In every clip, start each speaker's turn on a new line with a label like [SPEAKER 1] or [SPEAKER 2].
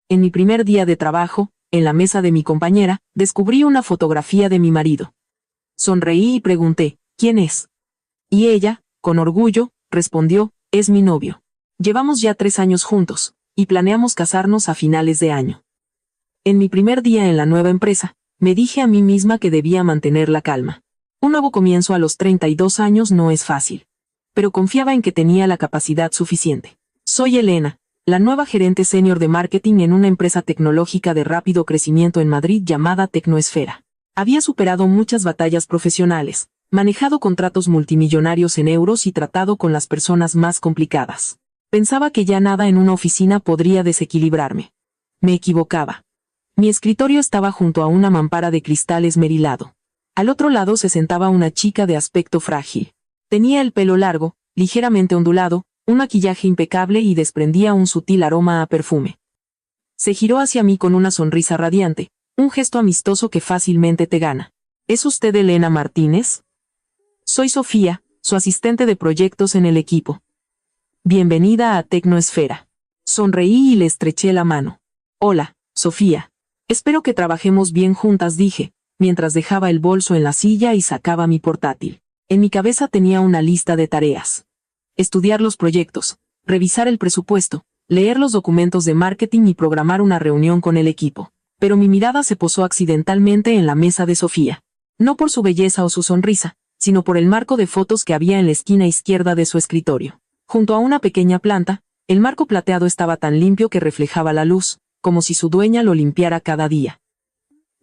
[SPEAKER 1] En mi primer día de trabajo, en la mesa de mi compañera, descubrí una fotografía de mi marido. Sonreí y pregunté, ¿quién es? Y ella, con orgullo, respondió, es mi novio. Llevamos ya 3 años juntos, y planeamos casarnos a finales de año. En mi primer día en la nueva empresa, me dije a mí misma que debía mantener la calma. Un nuevo comienzo a los 32 años no es fácil. Pero confiaba en que tenía la capacidad suficiente. Soy Elena, la nueva gerente senior de marketing en una empresa tecnológica de rápido crecimiento en Madrid llamada Tecnoesfera. Había superado muchas batallas profesionales, manejado contratos multimillonarios en euros y tratado con las personas más complicadas. Pensaba que ya nada en una oficina podría desequilibrarme. Me equivocaba. Mi escritorio estaba junto a una mampara de cristal esmerilado. Al otro lado se sentaba una chica de aspecto frágil. Tenía el pelo largo, ligeramente ondulado, un maquillaje impecable y desprendía un sutil aroma a perfume. Se giró hacia mí con una sonrisa radiante, un gesto amistoso que fácilmente te gana. ¿Es usted Elena Martínez? Soy Sofía, su asistente de proyectos en el equipo. Bienvenida a Tecnoesfera. Sonreí y le estreché la mano. Hola, Sofía. Espero que trabajemos bien juntas, dije, mientras dejaba el bolso en la silla y sacaba mi portátil. En mi cabeza tenía una lista de tareas. Estudiar los proyectos, revisar el presupuesto, leer los documentos de marketing y programar una reunión con el equipo. Pero mi mirada se posó accidentalmente en la mesa de Sofía. No por su belleza o su sonrisa, sino por el marco de fotos que había en la esquina izquierda de su escritorio. Junto a una pequeña planta, el marco plateado estaba tan limpio que reflejaba la luz, como si su dueña lo limpiara cada día.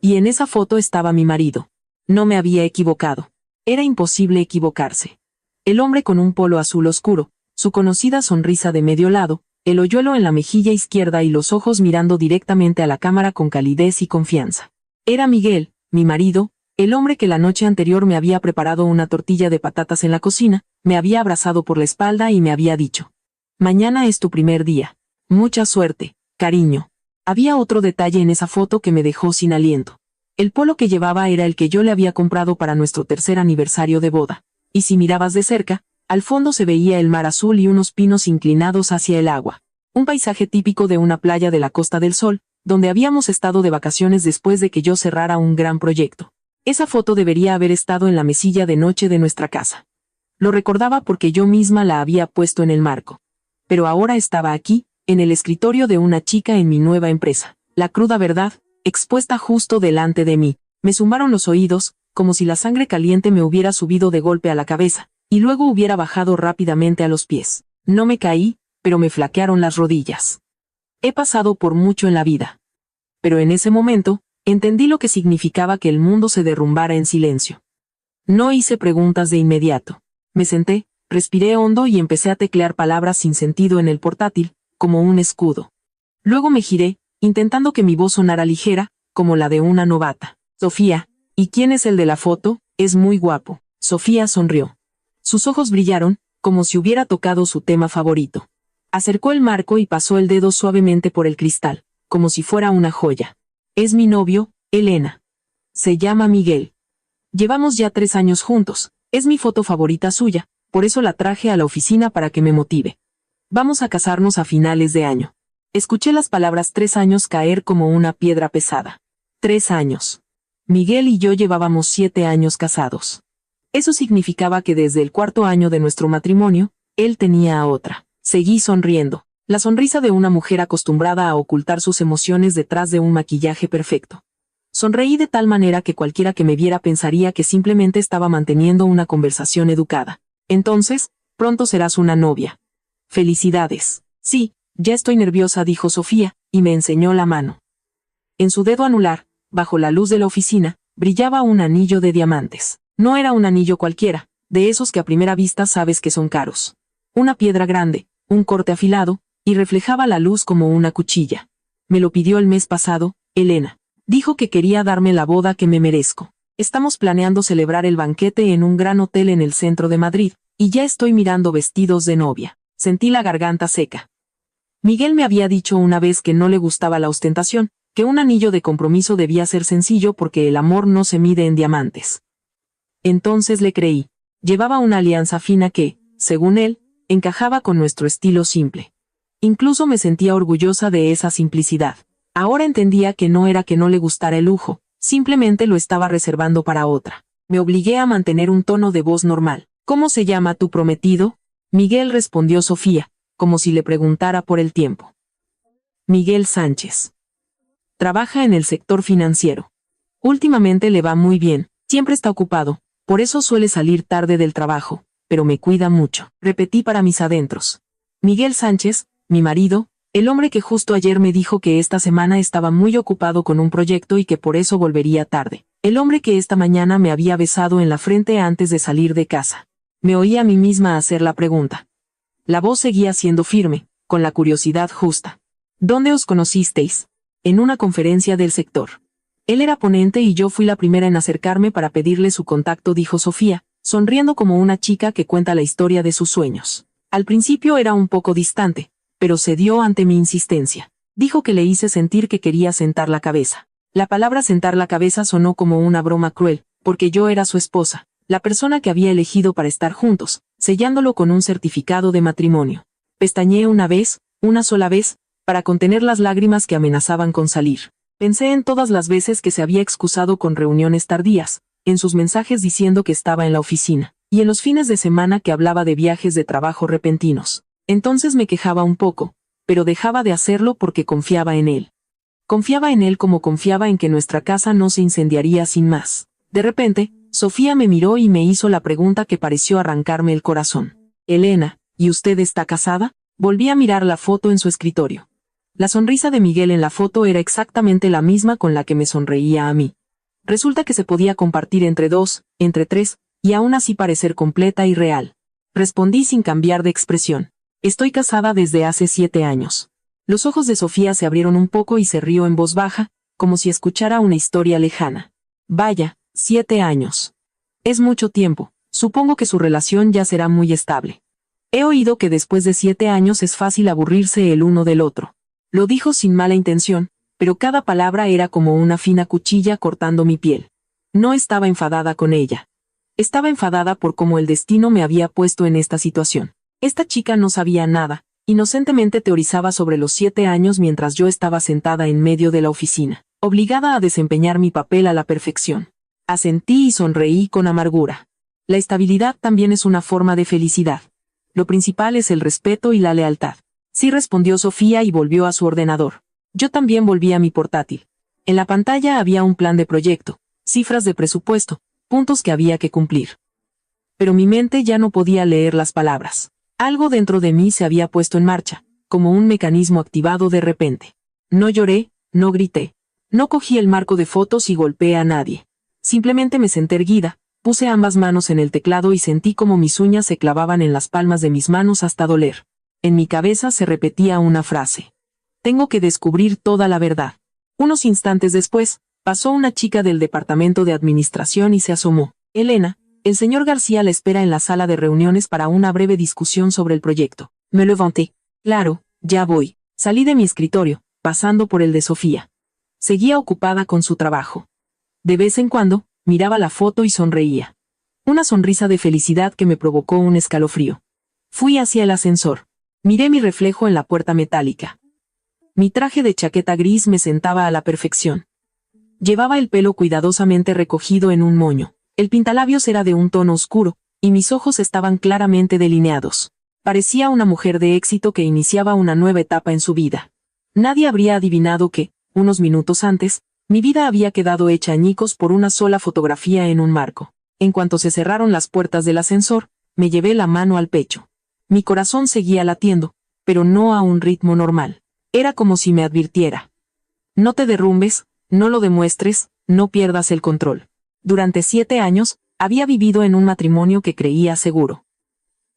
[SPEAKER 1] Y en esa foto estaba mi marido. No me había equivocado. Era imposible equivocarse. El hombre con un polo azul oscuro, su conocida sonrisa de medio lado, el hoyuelo en la mejilla izquierda y los ojos mirando directamente a la cámara con calidez y confianza. Era Miguel, mi marido, el hombre que la noche anterior me había preparado una tortilla de patatas en la cocina, me había abrazado por la espalda y me había dicho: mañana es tu primer día. Mucha suerte, cariño. Había otro detalle en esa foto que me dejó sin aliento. El polo que llevaba era el que yo le había comprado para nuestro 3er aniversario de boda. Y si mirabas de cerca, al fondo se veía el mar azul y unos pinos inclinados hacia el agua. Un paisaje típico de una playa de la Costa del Sol, donde habíamos estado de vacaciones después de que yo cerrara un gran proyecto. Esa foto debería haber estado en la mesilla de noche de nuestra casa. Lo recordaba porque yo misma la había puesto en el marco. Pero ahora estaba aquí, en el escritorio de una chica en mi nueva empresa. La cruda verdad, expuesta justo delante de mí. Me zumbaron los oídos, como si la sangre caliente me hubiera subido de golpe a la cabeza, y luego hubiera bajado rápidamente a los pies. No me caí, pero me flaquearon las rodillas. He pasado por mucho en la vida. Pero en ese momento, entendí lo que significaba que el mundo se derrumbara en silencio. No hice preguntas de inmediato. Me senté, respiré hondo y empecé a teclear palabras sin sentido en el portátil, como un escudo. Luego me giré, intentando que mi voz sonara ligera, como la de una novata. Sofía, ¿y quién es el de la foto? Es muy guapo. Sofía sonrió. Sus ojos brillaron, como si hubiera tocado su tema favorito. Acercó el marco y pasó el dedo suavemente por el cristal, como si fuera una joya. Es mi novio, Elena. Se llama Miguel. Llevamos ya 3 años juntos. Es mi foto favorita suya, por eso la traje a la oficina para que me motive. Vamos a casarnos a finales de año. Escuché las palabras 3 años caer como una piedra pesada. 3 años. Miguel y yo llevábamos 7 años casados. Eso significaba que desde el 4.º año de nuestro matrimonio, él tenía a otra. Seguí sonriendo, la sonrisa de una mujer acostumbrada a ocultar sus emociones detrás de un maquillaje perfecto. Sonreí de tal manera que cualquiera que me viera pensaría que simplemente estaba manteniendo una conversación educada. Entonces, pronto serás una novia. Felicidades. Sí, ya estoy nerviosa, dijo Sofía, y me enseñó la mano. En su dedo anular, bajo la luz de la oficina, brillaba un anillo de diamantes. No era un anillo cualquiera, de esos que a primera vista sabes que son caros. Una piedra grande, un corte afilado, y reflejaba la luz como una cuchilla. Me lo pidió el mes pasado, Elena. Dijo que quería darme la boda que me merezco. Estamos planeando celebrar el banquete en un gran hotel en el centro de Madrid, y ya estoy mirando vestidos de novia. Sentí la garganta seca. Miguel me había dicho una vez que no le gustaba la ostentación, que un anillo de compromiso debía ser sencillo porque el amor no se mide en diamantes. Entonces le creí. Llevaba una alianza fina que, según él, encajaba con nuestro estilo simple. Incluso me sentía orgullosa de esa simplicidad. Ahora entendía que no era que no le gustara el lujo, simplemente lo estaba reservando para otra. Me obligué a mantener un tono de voz normal. ¿Cómo se llama tu prometido? Miguel, respondió Sofía, como si le preguntara por el tiempo. Miguel Sánchez. Trabaja en el sector financiero. Últimamente le va muy bien, siempre está ocupado, por eso suele salir tarde del trabajo, pero me cuida mucho. Repetí para mis adentros. Miguel Sánchez, mi marido, el hombre que justo ayer me dijo que esta semana estaba muy ocupado con un proyecto y que por eso volvería tarde. El hombre que esta mañana me había besado en la frente antes de salir de casa. Me oí a mí misma hacer la pregunta. La voz seguía siendo firme, con la curiosidad justa. ¿Dónde os conocisteis? En una conferencia del sector. Él era ponente y yo fui la primera en acercarme para pedirle su contacto, dijo Sofía, sonriendo como una chica que cuenta la historia de sus sueños. Al principio era un poco distante, pero cedió ante mi insistencia. Dijo que le hice sentir que quería sentar la cabeza. La palabra sentar la cabeza sonó como una broma cruel, porque yo era su esposa, la persona que había elegido para estar juntos, sellándolo con un certificado de matrimonio. Pestañeé una sola vez, para contener las lágrimas que amenazaban con salir. Pensé en todas las veces que se había excusado con reuniones tardías, en sus mensajes diciendo que estaba en la oficina, y en los fines de semana que hablaba de viajes de trabajo repentinos. Entonces me quejaba un poco, pero dejaba de hacerlo porque confiaba en él. Confiaba en él como confiaba en que nuestra casa no se incendiaría sin más. De repente, Sofía me miró y me hizo la pregunta que pareció arrancarme el corazón. Elena, ¿y usted está casada? Volví a mirar la foto en su escritorio. La sonrisa de Miguel en la foto era exactamente la misma con la que me sonreía a mí. Resulta que se podía compartir entre dos, entre tres, y aún así parecer completa y real. Respondí sin cambiar de expresión. Estoy casada desde hace 7 años. Los ojos de Sofía se abrieron un poco y se rió en voz baja, como si escuchara una historia lejana. Vaya, 7 años. Es mucho tiempo, supongo que su relación ya será muy estable. He oído que después de 7 años es fácil aburrirse el uno del otro. Lo dijo sin mala intención, pero cada palabra era como una fina cuchilla cortando mi piel. No estaba enfadada con ella. Estaba enfadada por cómo el destino me había puesto en esta situación. Esta chica no sabía nada, inocentemente teorizaba sobre los 7 años mientras yo estaba sentada en medio de la oficina, obligada a desempeñar mi papel a la perfección. Asentí y sonreí con amargura. La estabilidad también es una forma de felicidad. Lo principal es el respeto y la lealtad. Sí, respondió Sofía y volvió a su ordenador. Yo también volví a mi portátil. En la pantalla había un plan de proyecto, cifras de presupuesto, puntos que había que cumplir. Pero mi mente ya no podía leer las palabras. Algo dentro de mí se había puesto en marcha, como un mecanismo activado de repente. No lloré, no grité. No cogí el marco de fotos y golpeé a nadie. Simplemente me senté erguida, puse ambas manos en el teclado y sentí como mis uñas se clavaban en las palmas de mis manos hasta doler. En mi cabeza se repetía una frase. Tengo que descubrir toda la verdad. Unos instantes después, pasó una chica del departamento de administración y se asomó. Elena, el señor García la espera en la sala de reuniones para una breve discusión sobre el proyecto. Me levanté. Claro, ya voy. Salí de mi escritorio, pasando por el de Sofía. Seguía ocupada con su trabajo. De vez en cuando, miraba la foto y sonreía. Una sonrisa de felicidad que me provocó un escalofrío. Fui hacia el ascensor. Miré mi reflejo en la puerta metálica. Mi traje de chaqueta gris me sentaba a la perfección. Llevaba el pelo cuidadosamente recogido en un moño. El pintalabios era de un tono oscuro, y mis ojos estaban claramente delineados. Parecía una mujer de éxito que iniciaba una nueva etapa en su vida. Nadie habría adivinado que, unos minutos antes, mi vida había quedado hecha añicos por una sola fotografía en un marco. En cuanto se cerraron las puertas del ascensor, me llevé la mano al pecho. Mi corazón seguía latiendo, pero no a un ritmo normal. Era como si me advirtiera. No te derrumbes, no lo demuestres, no pierdas el control. Durante 7 años, había vivido en un matrimonio que creía seguro.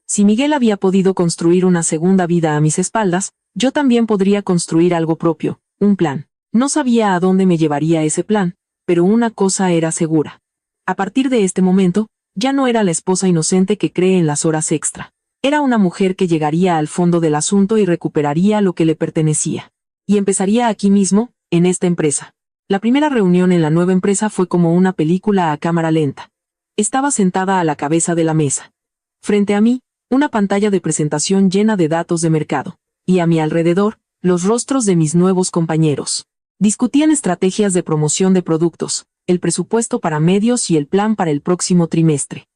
[SPEAKER 1] Si Miguel había podido construir una segunda vida a mis espaldas, yo también podría construir algo propio, un plan. No sabía a dónde me llevaría ese plan, pero una cosa era segura. A partir de este momento, ya no era la esposa inocente que cree en las horas extra. Era una mujer que llegaría al fondo del asunto y recuperaría lo que le pertenecía. Y empezaría aquí mismo, en esta empresa. La primera reunión en la nueva empresa fue como una película a cámara lenta. Estaba sentada a la cabeza de la mesa. Frente a mí, una pantalla de presentación llena de datos de mercado, y a mi alrededor, los rostros de mis nuevos compañeros. Discutían estrategias de promoción de productos, el presupuesto para medios y el plan para el próximo trimestre.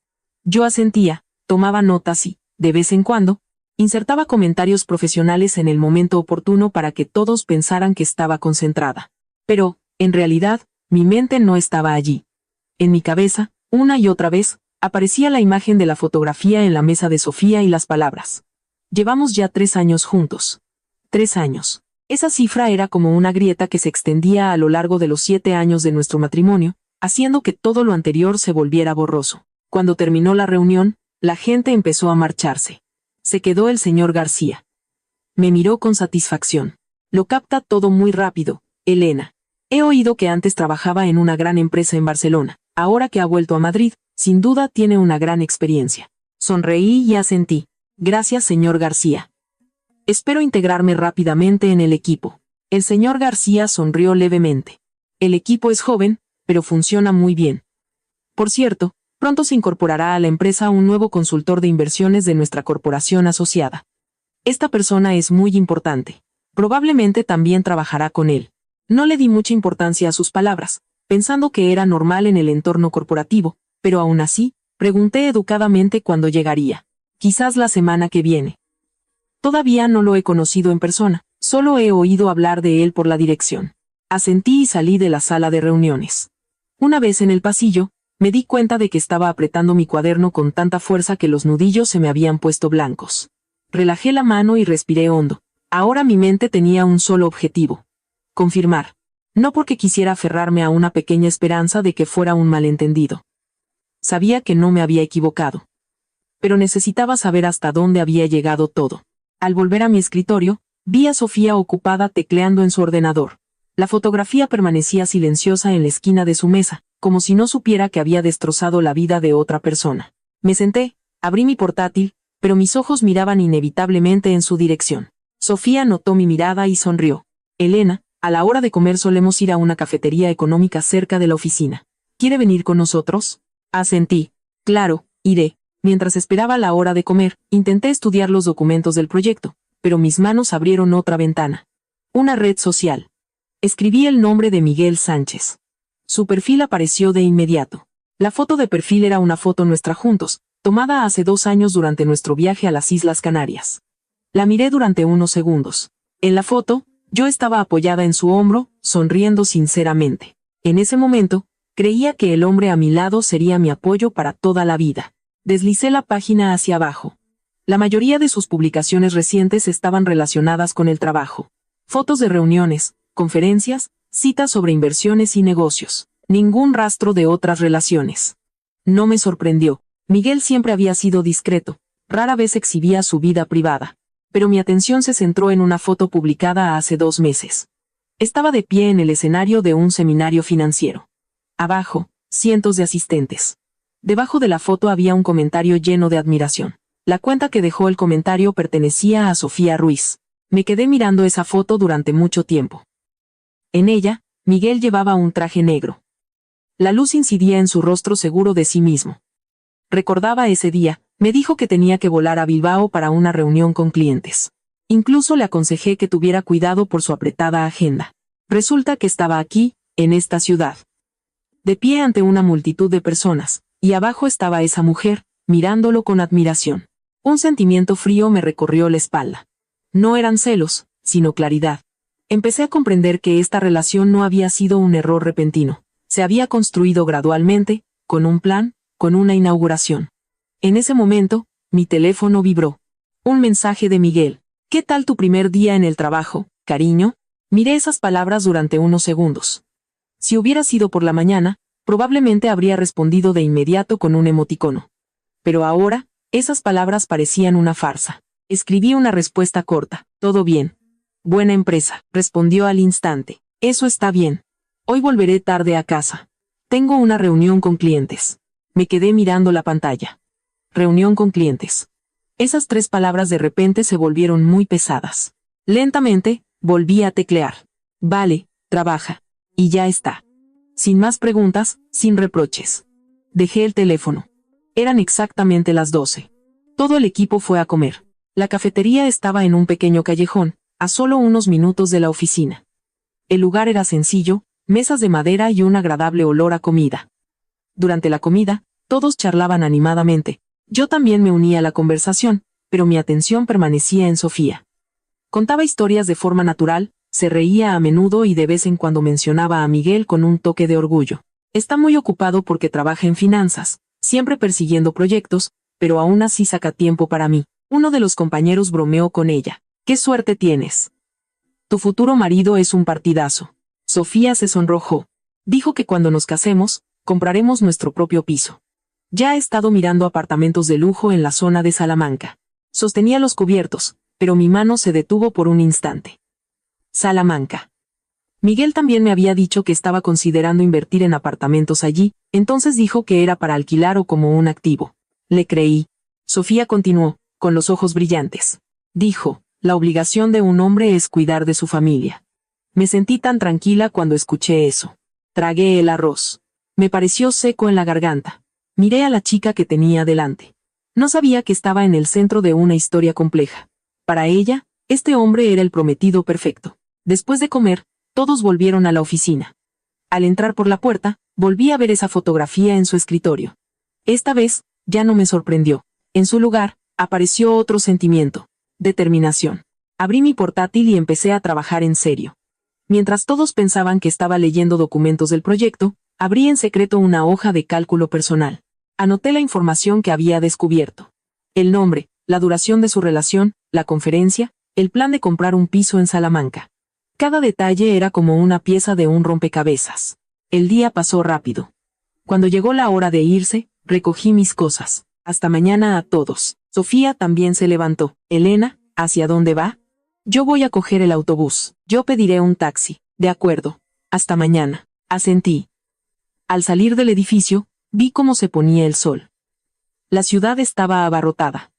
[SPEAKER 1] Yo asentía, tomaba notas y, de vez en cuando, insertaba comentarios profesionales en el momento oportuno para que todos pensaran que estaba concentrada. Pero, en realidad, mi mente no estaba allí. En mi cabeza, una y otra vez, aparecía la imagen de la fotografía en la mesa de Sofía y las palabras. Llevamos ya 3 años juntos. 3 años. Esa cifra era como una grieta que se extendía a lo largo de los 7 años de nuestro matrimonio, haciendo que todo lo anterior se volviera borroso. Cuando terminó la reunión, la gente empezó a marcharse. Se quedó el señor García. Me miró con satisfacción. Lo capta todo muy rápido, Elena. He oído que antes trabajaba en una gran empresa en Barcelona. Ahora que ha vuelto a Madrid, sin duda tiene una gran experiencia. Sonreí y asentí. Gracias, señor García. Espero integrarme rápidamente en el equipo. El señor García sonrió levemente. El equipo es joven, pero funciona muy bien. Por cierto, pronto se incorporará a la empresa un nuevo consultor de inversiones de nuestra corporación asociada. Esta persona es muy importante. Probablemente también trabajará con él. No le di mucha importancia a sus palabras, pensando que era normal en el entorno corporativo, pero aún así, pregunté educadamente cuándo llegaría. Quizás la semana que viene. Todavía no lo he conocido en persona, solo he oído hablar de él por la dirección. Asentí y salí de la sala de reuniones. Una vez en el pasillo, me di cuenta de que estaba apretando mi cuaderno con tanta fuerza que los nudillos se me habían puesto blancos. Relajé la mano y respiré hondo. Ahora mi mente tenía un solo objetivo. Confirmar. No porque quisiera aferrarme a una pequeña esperanza de que fuera un malentendido. Sabía que no me había equivocado. Pero necesitaba saber hasta dónde había llegado todo. Al volver a mi escritorio, vi a Sofía ocupada tecleando en su ordenador. La fotografía permanecía silenciosa en la esquina de su mesa, como si no supiera que había destrozado la vida de otra persona. Me senté, abrí mi portátil, pero mis ojos miraban inevitablemente en su dirección. Sofía notó mi mirada y sonrió. Elena, a la hora de comer solemos ir a una cafetería económica cerca de la oficina. ¿Quiere venir con nosotros? Asentí. Claro, iré. Mientras esperaba la hora de comer, intenté estudiar los documentos del proyecto, pero mis manos abrieron otra ventana. Una red social. Escribí el nombre de Miguel Sánchez. Su perfil apareció de inmediato. La foto de perfil era una foto nuestra juntos, tomada hace 2 años durante nuestro viaje a las Islas Canarias. La miré durante unos segundos. En la foto, yo estaba apoyada en su hombro, sonriendo sinceramente. En ese momento, creía que el hombre a mi lado sería mi apoyo para toda la vida. Deslicé la página hacia abajo. La mayoría de sus publicaciones recientes estaban relacionadas con el trabajo. Fotos de reuniones, conferencias, citas sobre inversiones y negocios. Ningún rastro de otras relaciones. No me sorprendió. Miguel siempre había sido discreto. Rara vez exhibía su vida privada. Pero mi atención se centró en una foto publicada hace 2 meses. Estaba de pie en el escenario de un seminario financiero. Abajo, cientos de asistentes. Debajo de la foto había un comentario lleno de admiración. La cuenta que dejó el comentario pertenecía a Sofía Ruiz. Me quedé mirando esa foto durante mucho tiempo. En ella, Miguel llevaba un traje negro. La luz incidía en su rostro seguro de sí mismo. Recordaba ese día, me dijo que tenía que volar a Bilbao para una reunión con clientes. Incluso le aconsejé que tuviera cuidado por su apretada agenda. Resulta que estaba aquí, en esta ciudad. De pie ante una multitud de personas, y abajo estaba esa mujer, mirándolo con admiración. Un sentimiento frío me recorrió la espalda. No eran celos, sino claridad. Empecé a comprender que esta relación no había sido un error repentino. Se había construido gradualmente, con un plan, con una inauguración. En ese momento, mi teléfono vibró. Un mensaje de Miguel. ¿Qué tal tu primer día en el trabajo, cariño? Miré esas palabras durante unos segundos. Si hubiera sido por la mañana, probablemente habría respondido de inmediato con un emoticono. Pero ahora, esas palabras parecían una farsa. Escribí una respuesta corta. Todo bien. Buena empresa, respondió al instante. Eso está bien. Hoy volveré tarde a casa. Tengo una reunión con clientes. Me quedé mirando la pantalla. Reunión con clientes. Esas 3 palabras de repente se volvieron muy pesadas. Lentamente, volví a teclear. Vale, trabaja. Y ya está. Sin más preguntas, sin reproches. Dejé el teléfono. Eran exactamente las 12. Todo el equipo fue a comer. La cafetería estaba en un pequeño callejón, a solo unos minutos de la oficina. El lugar era sencillo, mesas de madera y un agradable olor a comida. Durante la comida, todos charlaban animadamente. Yo también me unía a la conversación, pero mi atención permanecía en Sofía. Contaba historias de forma natural, se reía a menudo y de vez en cuando mencionaba a Miguel con un toque de orgullo. Está muy ocupado porque trabaja en finanzas, siempre persiguiendo proyectos, pero aún así saca tiempo para mí. Uno de los compañeros bromeó con ella. ¡Qué suerte tienes! Tu futuro marido es un partidazo. Sofía se sonrojó. Dijo que cuando nos casemos, compraremos nuestro propio piso. Ya he estado mirando apartamentos de lujo en la zona de Salamanca. Sostenía los cubiertos, pero mi mano se detuvo por un instante. Salamanca. Miguel también me había dicho que estaba considerando invertir en apartamentos allí, entonces dijo que era para alquilar o como un activo. Le creí. Sofía continuó, con los ojos brillantes. Dijo, la obligación de un hombre es cuidar de su familia. Me sentí tan tranquila cuando escuché eso. Tragué el arroz. Me pareció seco en la garganta. Miré a la chica que tenía delante. No sabía que estaba en el centro de una historia compleja. Para ella, este hombre era el prometido perfecto. Después de comer, todos volvieron a la oficina. Al entrar por la puerta, volví a ver esa fotografía en su escritorio. Esta vez, ya no me sorprendió. En su lugar, apareció otro sentimiento. Determinación. Abrí mi portátil y empecé a trabajar en serio. Mientras todos pensaban que estaba leyendo documentos del proyecto, abrí en secreto una hoja de cálculo personal. Anoté la información que había descubierto. El nombre, la duración de su relación, la conferencia, el plan de comprar un piso en Salamanca. Cada detalle era como una pieza de un rompecabezas. El día pasó rápido. Cuando llegó la hora de irse, recogí mis cosas. Hasta mañana a todos. Sofía también se levantó. Elena, ¿hacia dónde va? Yo voy a coger el autobús. Yo pediré un taxi. De acuerdo. Hasta mañana. Asentí. Al salir del edificio, vi cómo se ponía el sol. La ciudad estaba abarrotada.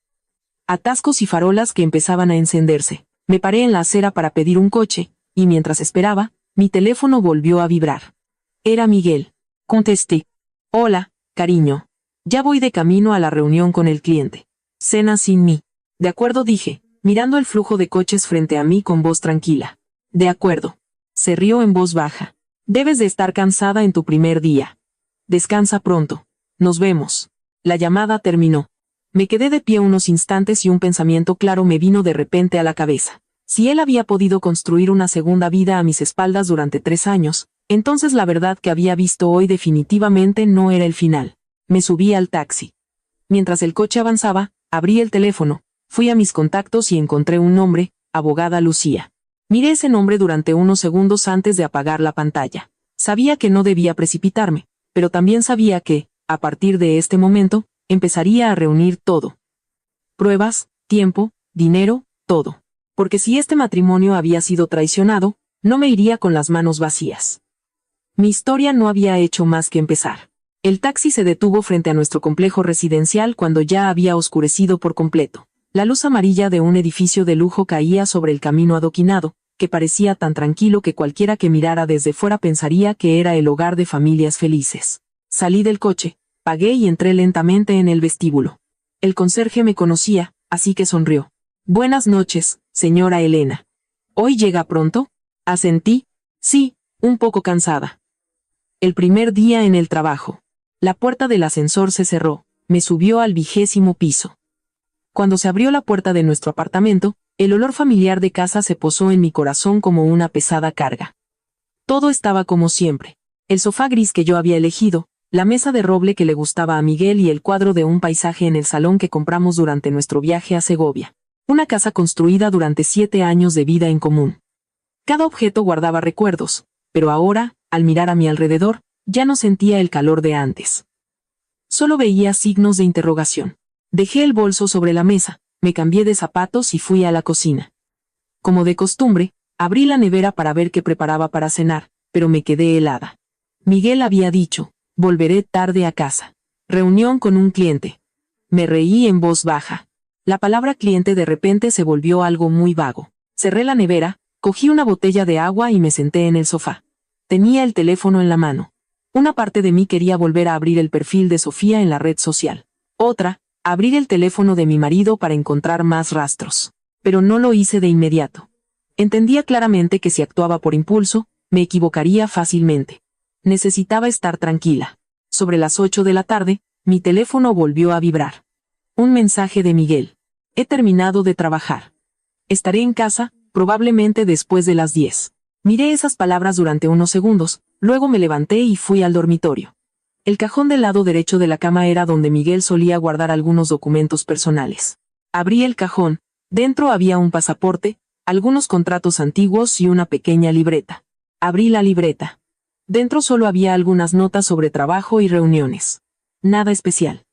[SPEAKER 1] Atascos y farolas que empezaban a encenderse. Me paré en la acera para pedir un coche, y mientras esperaba, mi teléfono volvió a vibrar. Era Miguel. Contesté. Hola, cariño. Ya voy de camino a la reunión con el cliente. Cena sin mí. De acuerdo, dije, mirando el flujo de coches frente a mí con voz tranquila. De acuerdo. Se rió en voz baja. Debes de estar cansada en tu primer día. Descansa pronto. Nos vemos. La llamada terminó. Me quedé de pie unos instantes y un pensamiento claro me vino de repente a la cabeza. Si él había podido construir una segunda vida a mis espaldas durante 3 años, entonces la verdad que había visto hoy definitivamente no era el final. Me subí al taxi. Mientras el coche avanzaba, abrí el teléfono, fui a mis contactos y encontré un nombre, abogada Lucía. Miré ese nombre durante unos segundos antes de apagar la pantalla. Sabía que no debía precipitarme, pero también sabía que, a partir de este momento, empezaría a reunir todo. Pruebas, tiempo, dinero, todo. Porque si este matrimonio había sido traicionado, no me iría con las manos vacías. Mi historia no había hecho más que empezar. El taxi se detuvo frente a nuestro complejo residencial cuando ya había oscurecido por completo. La luz amarilla de un edificio de lujo caía sobre el camino adoquinado, que parecía tan tranquilo que cualquiera que mirara desde fuera pensaría que era el hogar de familias felices. Salí del coche, pagué y entré lentamente en el vestíbulo. El conserje me conocía, así que sonrió. Buenas noches, señora Elena. ¿Hoy llega pronto? Asentí. Sí, un poco cansada. El primer día en el trabajo. La puerta del ascensor se cerró, me subió al 20º piso. Cuando se abrió la puerta de nuestro apartamento, el olor familiar de casa se posó en mi corazón como una pesada carga. Todo estaba como siempre. El sofá gris que yo había elegido, la mesa de roble que le gustaba a Miguel y el cuadro de un paisaje en el salón que compramos durante nuestro viaje a Segovia. Una casa construida durante 7 años de vida en común. Cada objeto guardaba recuerdos, pero ahora, al mirar a mi alrededor, ya no sentía el calor de antes. Solo veía signos de interrogación. Dejé el bolso sobre la mesa, me cambié de zapatos y fui a la cocina. Como de costumbre, abrí la nevera para ver qué preparaba para cenar, pero me quedé helada. Miguel había dicho, volveré tarde a casa. Reunión con un cliente. Me reí en voz baja. La palabra cliente de repente se volvió algo muy vago. Cerré la nevera, cogí una botella de agua y me senté en el sofá. Tenía el teléfono en la mano. Una parte de mí quería volver a abrir el perfil de Sofía en la red social. Otra, abrir el teléfono de mi marido para encontrar más rastros. Pero no lo hice de inmediato. Entendía claramente que si actuaba por impulso, me equivocaría fácilmente. Necesitaba estar tranquila. Sobre las 8 de la tarde, mi teléfono volvió a vibrar. Un mensaje de Miguel. He terminado de trabajar. Estaré en casa, probablemente después de las 10. Miré esas palabras durante unos segundos, luego me levanté y fui al dormitorio. El cajón del lado derecho de la cama era donde Miguel solía guardar algunos documentos personales. Abrí el cajón, dentro había un pasaporte, algunos contratos antiguos y una pequeña libreta. Abrí la libreta. Dentro solo había algunas notas sobre trabajo y reuniones. Nada especial.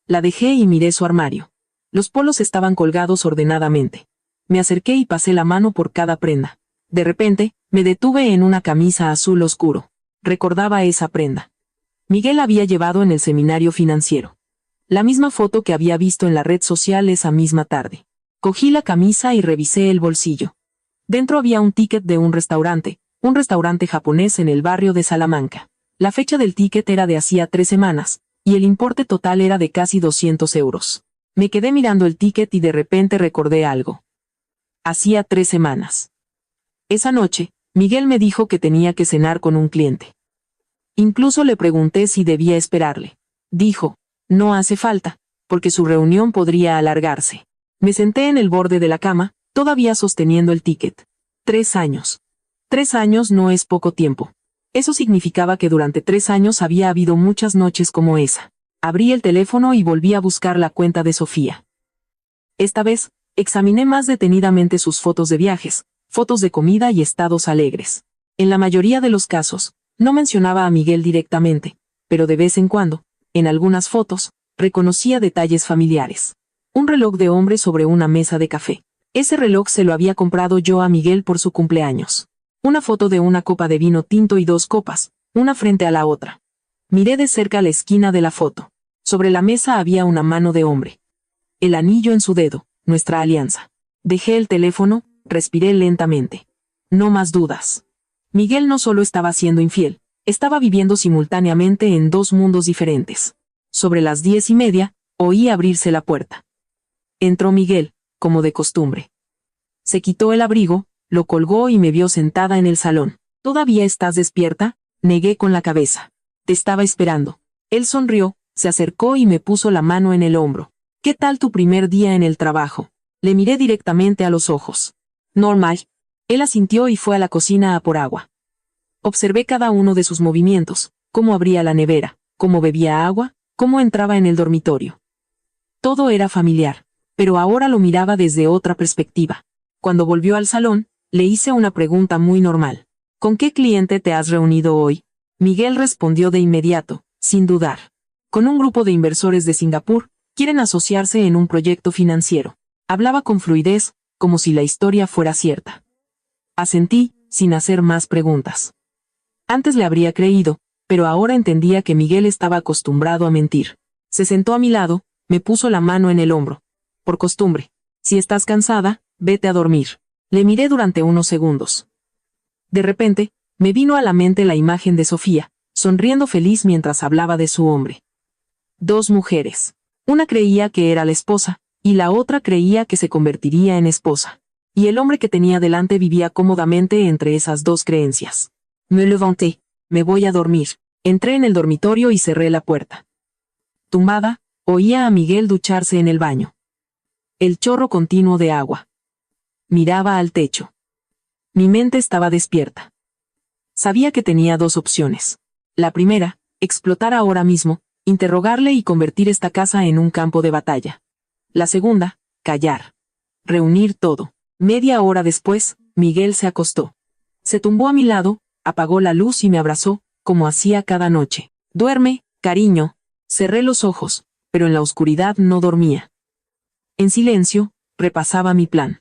[SPEAKER 1] La dejé y miré su armario. Los polos estaban colgados ordenadamente. Me acerqué y pasé la mano por cada prenda. De repente, me detuve en una camisa azul oscuro. Recordaba esa prenda. Miguel había llevado en el seminario financiero. La misma foto que había visto en la red social esa misma tarde. Cogí la camisa y revisé el bolsillo. Dentro había un ticket de un restaurante japonés en el barrio de Salamanca. La fecha del ticket era de hacía 3 semanas, y el importe total era de casi 200 euros. Me quedé mirando el ticket y de repente recordé algo. Hacía 3 semanas. Esa noche, Miguel me dijo que tenía que cenar con un cliente. Incluso le pregunté si debía esperarle. Dijo, no hace falta, porque su reunión podría alargarse. Me senté en el borde de la cama, todavía sosteniendo el ticket. 3 años. 3 años no es poco tiempo. Eso significaba que durante 3 años había habido muchas noches como esa. Abrí el teléfono y volví a buscar la cuenta de Sofía. Esta vez, examiné más detenidamente sus fotos de viajes, fotos de comida y estados alegres. En la mayoría de los casos, no mencionaba a Miguel directamente, pero de vez en cuando, en algunas fotos, reconocía detalles familiares. Un reloj de hombre sobre una mesa de café. Ese reloj se lo había comprado yo a Miguel por su cumpleaños. Una foto de una copa de vino tinto y 2 copas, una frente a la otra. Miré de cerca la esquina de la foto. Sobre la mesa había una mano de hombre. El anillo en su dedo, nuestra alianza. Dejé el teléfono, respiré lentamente. No más dudas. Miguel no solo estaba siendo infiel, estaba viviendo simultáneamente en 2 mundos diferentes. Sobre las 10:30, oí abrirse la puerta. Entró Miguel, como de costumbre. Se quitó el abrigo, lo colgó y me vio sentada en el salón. ¿Todavía estás despierta?, negué con la cabeza. Te estaba esperando. Él sonrió, se acercó y me puso la mano en el hombro. ¿Qué tal tu primer día en el trabajo? Le miré directamente a los ojos. Normal. Él asintió y fue a la cocina a por agua. Observé cada uno de sus movimientos, cómo abría la nevera, cómo bebía agua, cómo entraba en el dormitorio. Todo era familiar, pero ahora lo miraba desde otra perspectiva. Cuando volvió al salón, le hice una pregunta muy normal. ¿Con qué cliente te has reunido hoy? Miguel respondió de inmediato, sin dudar. Con un grupo de inversores de Singapur, quieren asociarse en un proyecto financiero. Hablaba con fluidez, como si la historia fuera cierta. Asentí, sin hacer más preguntas. Antes le habría creído, pero ahora entendía que Miguel estaba acostumbrado a mentir. Se sentó a mi lado, me puso la mano en el hombro. Por costumbre. Si estás cansada, vete a dormir. Le miré durante unos segundos. De repente, me vino a la mente la imagen de Sofía, sonriendo feliz mientras hablaba de su hombre. 2 mujeres. Una creía que era la esposa, y la otra creía que se convertiría en esposa. Y el hombre que tenía delante vivía cómodamente entre esas 2 creencias. Me levanté. Me voy a dormir. Entré en el dormitorio y cerré la puerta. Tumbada, oía a Miguel ducharse en el baño. El chorro continuo de agua. Miraba al techo. Mi mente estaba despierta. Sabía que tenía 2 opciones. La primera, explotar ahora mismo, interrogarle y convertir esta casa en un campo de batalla. La segunda, callar. Reunir todo. Media hora después, Miguel se acostó. Se tumbó a mi lado, apagó la luz y me abrazó, como hacía cada noche. Duerme, cariño. Cerré los ojos, pero en la oscuridad no dormía. En silencio, repasaba mi plan.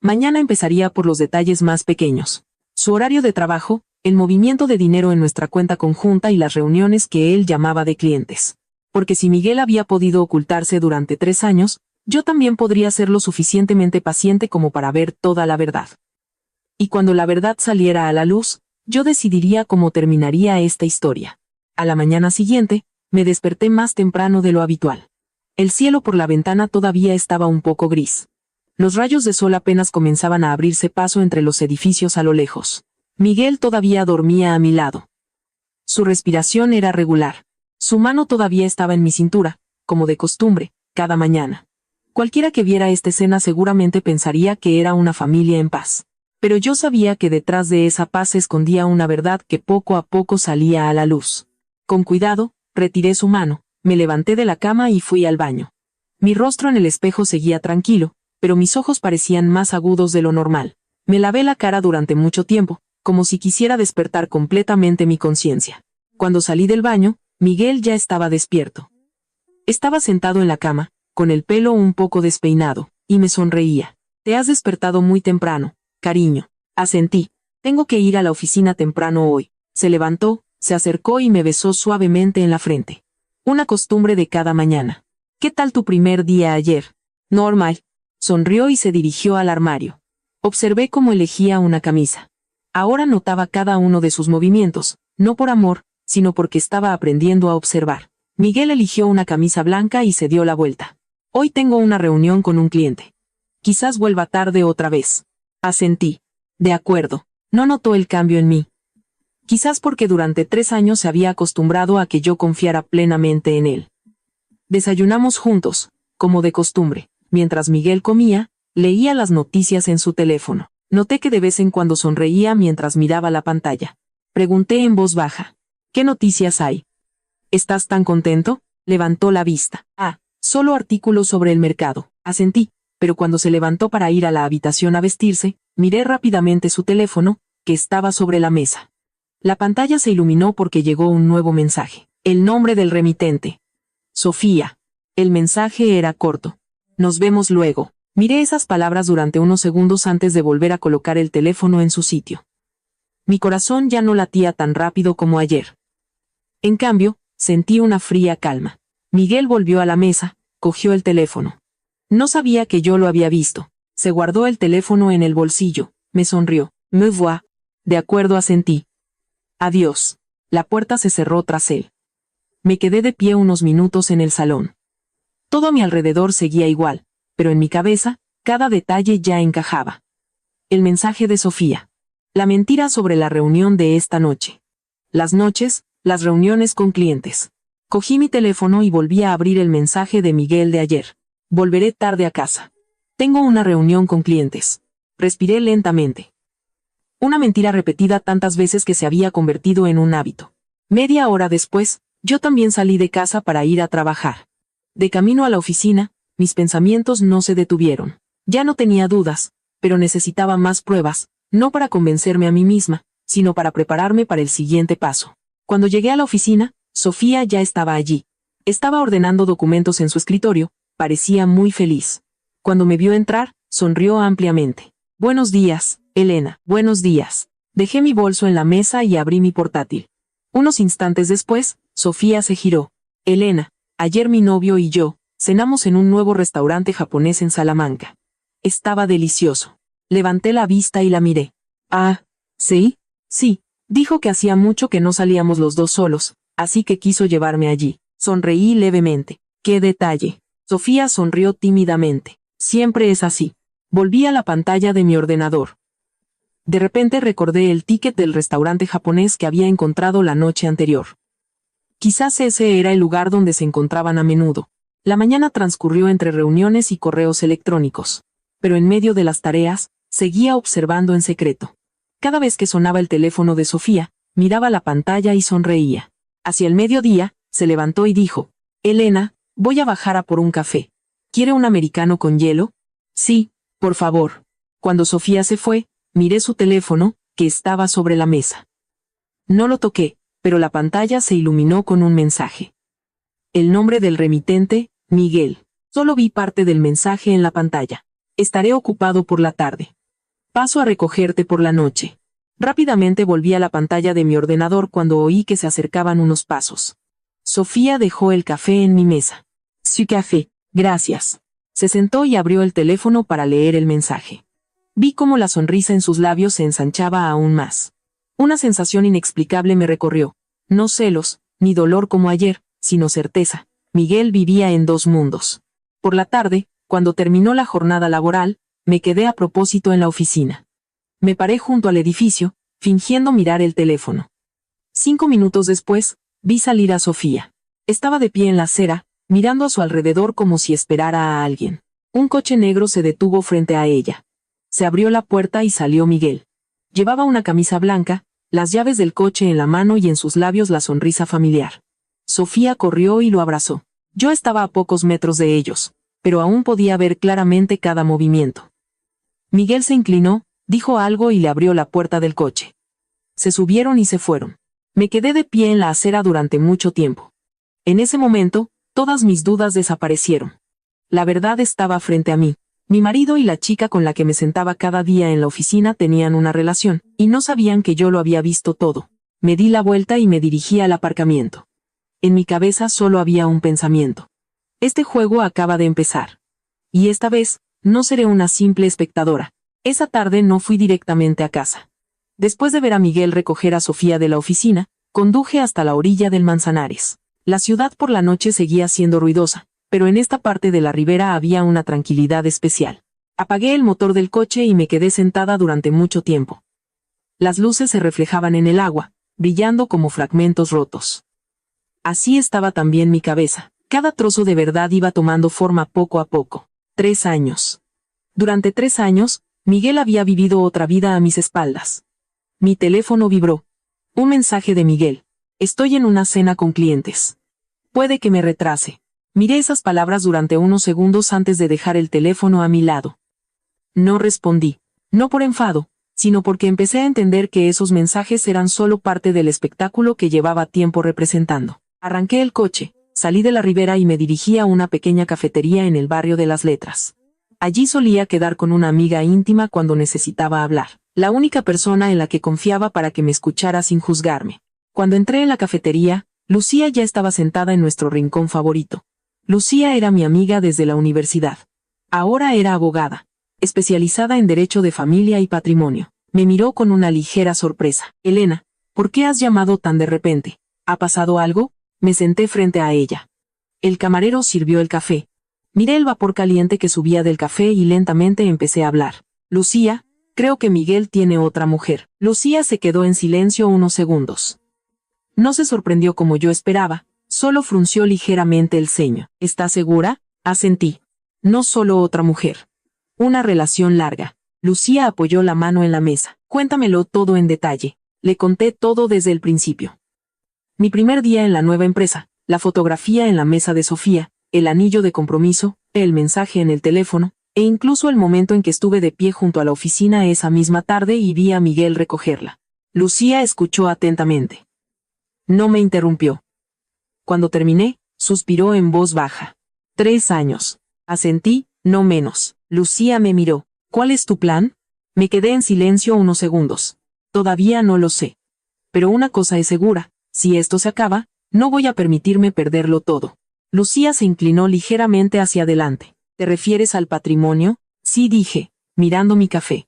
[SPEAKER 1] Mañana empezaría por los detalles más pequeños. Su horario de trabajo, el movimiento de dinero en nuestra cuenta conjunta y las reuniones que él llamaba de clientes. Porque si Miguel había podido ocultarse durante 3 años, yo también podría ser lo suficientemente paciente como para ver toda la verdad. Y cuando la verdad saliera a la luz, yo decidiría cómo terminaría esta historia. A la mañana siguiente, me desperté más temprano de lo habitual. El cielo por la ventana todavía estaba un poco gris. Los rayos de sol apenas comenzaban a abrirse paso entre los edificios a lo lejos. Miguel todavía dormía a mi lado. Su respiración era regular. Su mano todavía estaba en mi cintura, como de costumbre, cada mañana. Cualquiera que viera esta escena seguramente pensaría que era una familia en paz. Pero yo sabía que detrás de esa paz se escondía una verdad que poco a poco salía a la luz. Con cuidado, retiré su mano, me levanté de la cama y fui al baño. Mi rostro en el espejo seguía tranquilo, pero mis ojos parecían más agudos de lo normal. Me lavé la cara durante mucho tiempo, como si quisiera despertar completamente mi conciencia. Cuando salí del baño, Miguel ya estaba despierto. Estaba sentado en la cama, con el pelo un poco despeinado, y me sonreía. «Te has despertado muy temprano, cariño», asentí. «Tengo que ir a la oficina temprano hoy». Se levantó, se acercó y me besó suavemente en la frente. Una costumbre de cada mañana. «¿Qué tal tu primer día ayer?» «Normal». Sonrió y se dirigió al armario. Observé cómo elegía una camisa. Ahora notaba cada uno de sus movimientos, no por amor, sino porque estaba aprendiendo a observar. Miguel eligió una camisa blanca y se dio la vuelta. «Hoy tengo una reunión con un cliente. Quizás vuelva tarde otra vez». Asentí. «De acuerdo». No notó el cambio en mí. Quizás porque durante 3 años se había acostumbrado a que yo confiara plenamente en él. Desayunamos juntos, como de costumbre. Mientras Miguel comía, leía las noticias en su teléfono. Noté que de vez en cuando sonreía mientras miraba la pantalla. Pregunté en voz baja. «¿Qué noticias hay?» «¿Estás tan contento?» Levantó la vista. «Ah, solo artículos sobre el mercado». Asentí, pero cuando se levantó para ir a la habitación a vestirse, miré rápidamente su teléfono, que estaba sobre la mesa. La pantalla se iluminó porque llegó un nuevo mensaje. El nombre del remitente. Sofía. El mensaje era corto. «Nos vemos luego». Miré esas palabras durante unos segundos antes de volver a colocar el teléfono en su sitio. Mi corazón ya no latía tan rápido como ayer. En cambio, sentí una fría calma. Miguel volvió a la mesa, cogió el teléfono. No sabía que yo lo había visto. Se guardó el teléfono en el bolsillo, me sonrió. «Me vois». «De acuerdo», asentí. «Adiós». La puerta se cerró tras él. Me quedé de pie unos minutos en el salón. Todo a mi alrededor seguía igual, pero en mi cabeza, cada detalle ya encajaba. El mensaje de Sofía. La mentira sobre la reunión de esta noche. Las noches, las reuniones con clientes. Cogí mi teléfono y volví a abrir el mensaje de Miguel de ayer. «Volveré tarde a casa. Tengo una reunión con clientes». Respiré lentamente. Una mentira repetida tantas veces que se había convertido en un hábito. Media hora después, yo también salí de casa para ir a trabajar. De camino a la oficina, mis pensamientos no se detuvieron. Ya no tenía dudas, pero necesitaba más pruebas, no para convencerme a mí misma, sino para prepararme para el siguiente paso. Cuando llegué a la oficina, Sofía ya estaba allí. Estaba ordenando documentos en su escritorio, parecía muy feliz. Cuando me vio entrar, sonrió ampliamente. «Buenos días, Elena». «Buenos días». Dejé mi bolso en la mesa y abrí mi portátil. Unos instantes después, Sofía se giró. «Elena, ayer mi novio y yo cenamos en un nuevo restaurante japonés en Salamanca. Estaba delicioso». Levanté la vista y la miré. «Ah, ¿sí?» «Sí», dijo que hacía mucho que no salíamos los dos solos, así que quiso llevarme allí. Sonreí levemente. «¡Qué detalle!». Sofía sonrió tímidamente. «Siempre es así». Volví a la pantalla de mi ordenador. De repente recordé el ticket del restaurante japonés que había encontrado la noche anterior. Quizás ese era el lugar donde se encontraban a menudo. La mañana transcurrió entre reuniones y correos electrónicos. Pero en medio de las tareas, seguía observando en secreto. Cada vez que sonaba el teléfono de Sofía, miraba la pantalla y sonreía. Hacia el mediodía, se levantó y dijo: «Elena, voy a bajar a por un café. ¿Quiere un americano con hielo?» «Sí, por favor». Cuando Sofía se fue, miré su teléfono, que estaba sobre la mesa. No lo toqué, pero la pantalla se iluminó con un mensaje. El nombre del remitente, Miguel. Solo vi parte del mensaje en la pantalla. «Estaré ocupado por la tarde. Paso a recogerte por la noche». Rápidamente volví a la pantalla de mi ordenador cuando oí que se acercaban unos pasos. Sofía dejó el café en mi mesa. «Su café, gracias». Se sentó y abrió el teléfono para leer el mensaje. Vi cómo la sonrisa en sus labios se ensanchaba aún más. Una sensación inexplicable me recorrió. No celos, ni dolor como ayer, sino certeza. Miguel vivía en 2 mundos. Por la tarde, cuando terminó la jornada laboral, me quedé a propósito en la oficina. Me paré junto al edificio, fingiendo mirar el teléfono. 5 minutos después, vi salir a Sofía. Estaba de pie en la acera, mirando a su alrededor como si esperara a alguien. Un coche negro se detuvo frente a ella. Se abrió la puerta y salió Miguel. Llevaba una camisa blanca, las llaves del coche en la mano y en sus labios la sonrisa familiar. Sofía corrió y lo abrazó. Yo estaba a pocos metros de ellos, pero aún podía ver claramente cada movimiento. Miguel se inclinó, dijo algo y le abrió la puerta del coche. Se subieron y se fueron. Me quedé de pie en la acera durante mucho tiempo. En ese momento, todas mis dudas desaparecieron. La verdad estaba frente a mí. Mi marido y la chica con la que me sentaba cada día en la oficina tenían una relación, y no sabían que yo lo había visto todo. Me di la vuelta y me dirigí al aparcamiento. En mi cabeza solo había un pensamiento. Este juego acaba de empezar. Y esta vez, no seré una simple espectadora. Esa tarde no fui directamente a casa. Después de ver a Miguel recoger a Sofía de la oficina, conduje hasta la orilla del Manzanares. La ciudad por la noche seguía siendo ruidosa, pero en esta parte de la ribera había una tranquilidad especial. Apagué el motor del coche y me quedé sentada durante mucho tiempo. Las luces se reflejaban en el agua, brillando como fragmentos rotos. Así estaba también mi cabeza. Cada trozo de verdad iba tomando forma poco a poco. 3 años. Durante 3 años, Miguel había vivido otra vida a mis espaldas. Mi teléfono vibró. Un mensaje de Miguel. Estoy en una cena con clientes. Puede que me retrase. Miré esas palabras durante unos segundos antes de dejar el teléfono a mi lado. No respondí. No por enfado, sino porque empecé a entender que esos mensajes eran solo parte del espectáculo que llevaba tiempo representando. Arranqué el coche, salí de la ribera y me dirigí a una pequeña cafetería en el barrio de Las Letras. Allí solía quedar con una amiga íntima cuando necesitaba hablar, la única persona en la que confiaba para que me escuchara sin juzgarme. Cuando entré en la cafetería, Lucía ya estaba sentada en nuestro rincón favorito. Lucía era mi amiga desde la universidad. Ahora era abogada, especializada en derecho de familia y patrimonio. Me miró con una ligera sorpresa. Elena, ¿por qué has llamado tan de repente? ¿Ha pasado algo? Me senté frente a ella. El camarero sirvió el café. Miré el vapor caliente que subía del café y lentamente empecé a hablar. Lucía, creo que Miguel tiene otra mujer. Lucía se quedó en silencio unos segundos. No se sorprendió como yo esperaba, solo frunció ligeramente el ceño. ¿Estás segura? Asentí. No solo otra mujer. Una relación larga. Lucía apoyó la mano en la mesa. Cuéntamelo todo en detalle. Le conté todo desde el principio. Mi primer día en la nueva empresa, la fotografía en la mesa de Sofía, el anillo de compromiso, el mensaje en el teléfono, e incluso el momento en que estuve de pie junto a la oficina esa misma tarde y vi a Miguel recogerla. Lucía escuchó atentamente. No me interrumpió. Cuando terminé, suspiró en voz baja. 3 años. Asentí, no menos. Lucía me miró. ¿Cuál es tu plan? Me quedé en silencio unos segundos. Todavía no lo sé. Pero una cosa es segura, si esto se acaba, no voy a permitirme perderlo todo. Lucía se inclinó ligeramente hacia adelante. ¿Te refieres al patrimonio? Sí, dije, mirando mi café.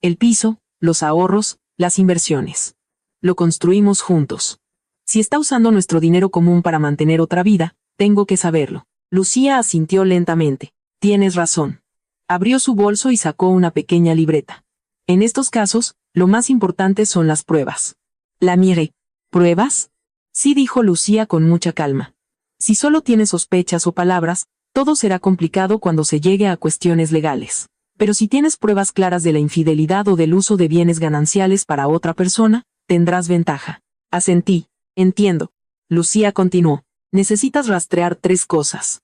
[SPEAKER 1] El piso, los ahorros, las inversiones. Lo construimos juntos. Si está usando nuestro dinero común para mantener otra vida, tengo que saberlo. Lucía asintió lentamente. Tienes razón. Abrió su bolso y sacó una pequeña libreta. En estos casos, lo más importante son las pruebas. La miré. ¿Pruebas? Sí, dijo Lucía con mucha calma. Si solo tienes sospechas o palabras, todo será complicado cuando se llegue a cuestiones legales. Pero si tienes pruebas claras de la infidelidad o del uso de bienes gananciales para otra persona, tendrás ventaja. Asentí. Entiendo. Lucía continuó. Necesitas rastrear 3 cosas.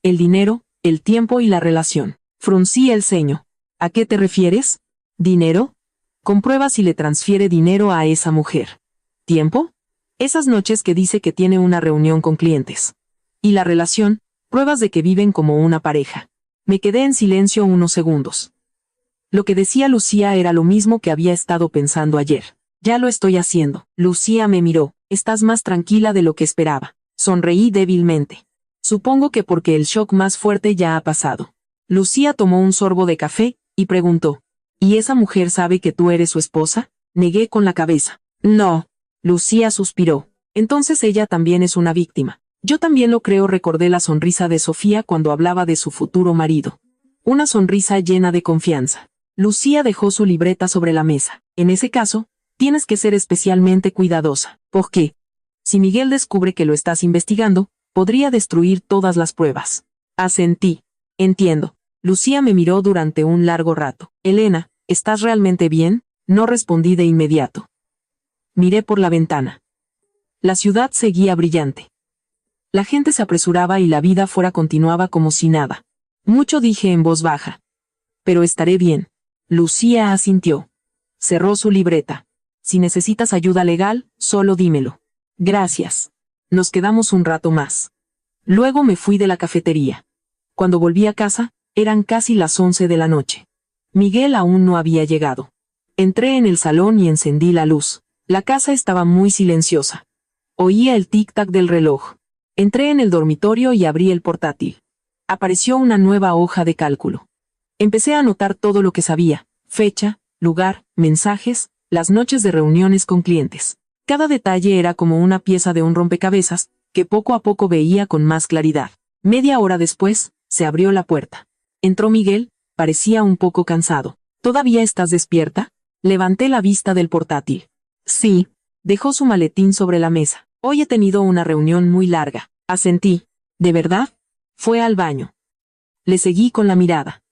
[SPEAKER 1] El dinero, el tiempo y la relación. Fruncí el ceño. ¿A qué te refieres? ¿Dinero? Comprueba si le transfiere dinero a esa mujer. ¿Tiempo? Esas noches que dice que tiene una reunión con clientes. Y la relación, pruebas de que viven como una pareja. Me quedé en silencio unos segundos. Lo que decía Lucía era lo mismo que había estado pensando ayer. Ya lo estoy haciendo. Lucía me miró. Estás más tranquila de lo que esperaba. Sonreí débilmente. Supongo que porque el shock más fuerte ya ha pasado. Lucía tomó un sorbo de café, y preguntó. ¿Y esa mujer sabe que tú eres su esposa? Negué con la cabeza. No. Lucía suspiró. Entonces ella también es una víctima. Yo también lo creo. Recordé la sonrisa de Sofía cuando hablaba de su futuro marido. Una sonrisa llena de confianza. Lucía dejó su libreta sobre la mesa. En ese caso, Tienes que ser especialmente cuidadosa. ¿Por qué? Si Miguel descubre que lo estás investigando, podría destruir todas las pruebas. Asentí. Entiendo. Lucía me miró durante un largo rato. Elena, ¿estás realmente bien? No respondí de inmediato. Miré por la ventana. La ciudad seguía brillante. La gente se apresuraba y la vida fuera continuaba como si nada. Mucho dije en voz baja. Pero estaré bien. Lucía asintió. Cerró su libreta. Si necesitas ayuda legal, solo dímelo. Gracias. Nos quedamos un rato más. Luego me fui de la cafetería. Cuando volví a casa, eran casi las 11 de la noche. Miguel aún no había llegado. Entré en el salón y encendí la luz. La casa estaba muy silenciosa. Oía el tic-tac del reloj. Entré en el dormitorio y abrí el portátil. Apareció una nueva hoja de cálculo. Empecé a anotar todo lo que sabía: fecha, lugar, mensajes, las noches de reuniones con clientes. Cada detalle era como una pieza de un rompecabezas, que poco a poco veía con más claridad. Media hora después, se abrió la puerta. Entró Miguel, parecía un poco cansado. ¿Todavía estás despierta? Levanté la vista del portátil. Sí. Dejó su maletín sobre la mesa. Hoy he tenido una reunión muy larga. Asentí. ¿De verdad? Fue al baño. Le seguí con la mirada.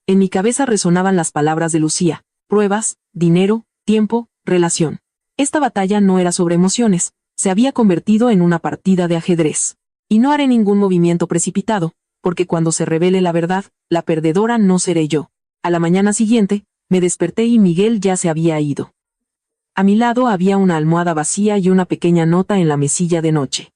[SPEAKER 1] En mi cabeza resonaban las palabras de Lucía: pruebas, dinero, tiempo, relación. Esta batalla no era sobre emociones, se había convertido en una partida de ajedrez. Y no haré ningún movimiento precipitado, porque cuando se revele la verdad, la perdedora no seré yo. A la mañana siguiente, me desperté y Miguel ya se había ido. A mi lado había una almohada vacía y una pequeña nota en la mesilla de noche.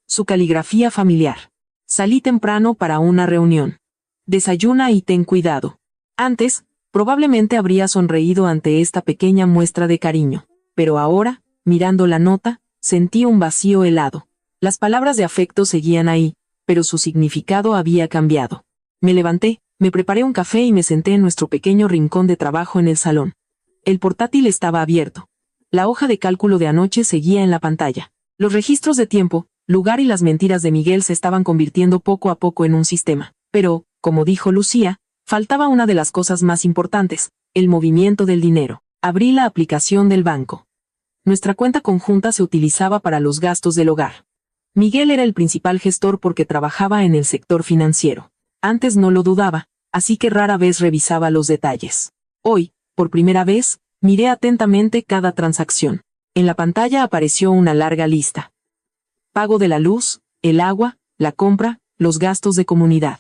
[SPEAKER 1] Su caligrafía familiar. Salí temprano para una reunión. Desayuna y ten cuidado. Antes, probablemente habría sonreído ante esta pequeña muestra de cariño, pero ahora, mirando la nota, sentí un vacío helado. Las palabras de afecto seguían ahí, pero su significado había cambiado. Me levanté, me preparé un café y me senté en nuestro pequeño rincón de trabajo en el salón. El portátil estaba abierto. La hoja de cálculo de anoche seguía en la pantalla. Los registros de tiempo, lugar y las mentiras de Miguel se estaban convirtiendo poco a poco en un sistema. Pero, como dijo Lucía, faltaba una de las cosas más importantes: el movimiento del dinero. Abrí la aplicación del banco. Nuestra cuenta conjunta se utilizaba para los gastos del hogar. Miguel era el principal gestor porque trabajaba en el sector financiero. Antes no lo dudaba, así que rara vez revisaba los detalles. Hoy, por primera vez, miré atentamente cada transacción. En la pantalla apareció una larga lista. Pago de la luz, el agua, la compra, los gastos de comunidad.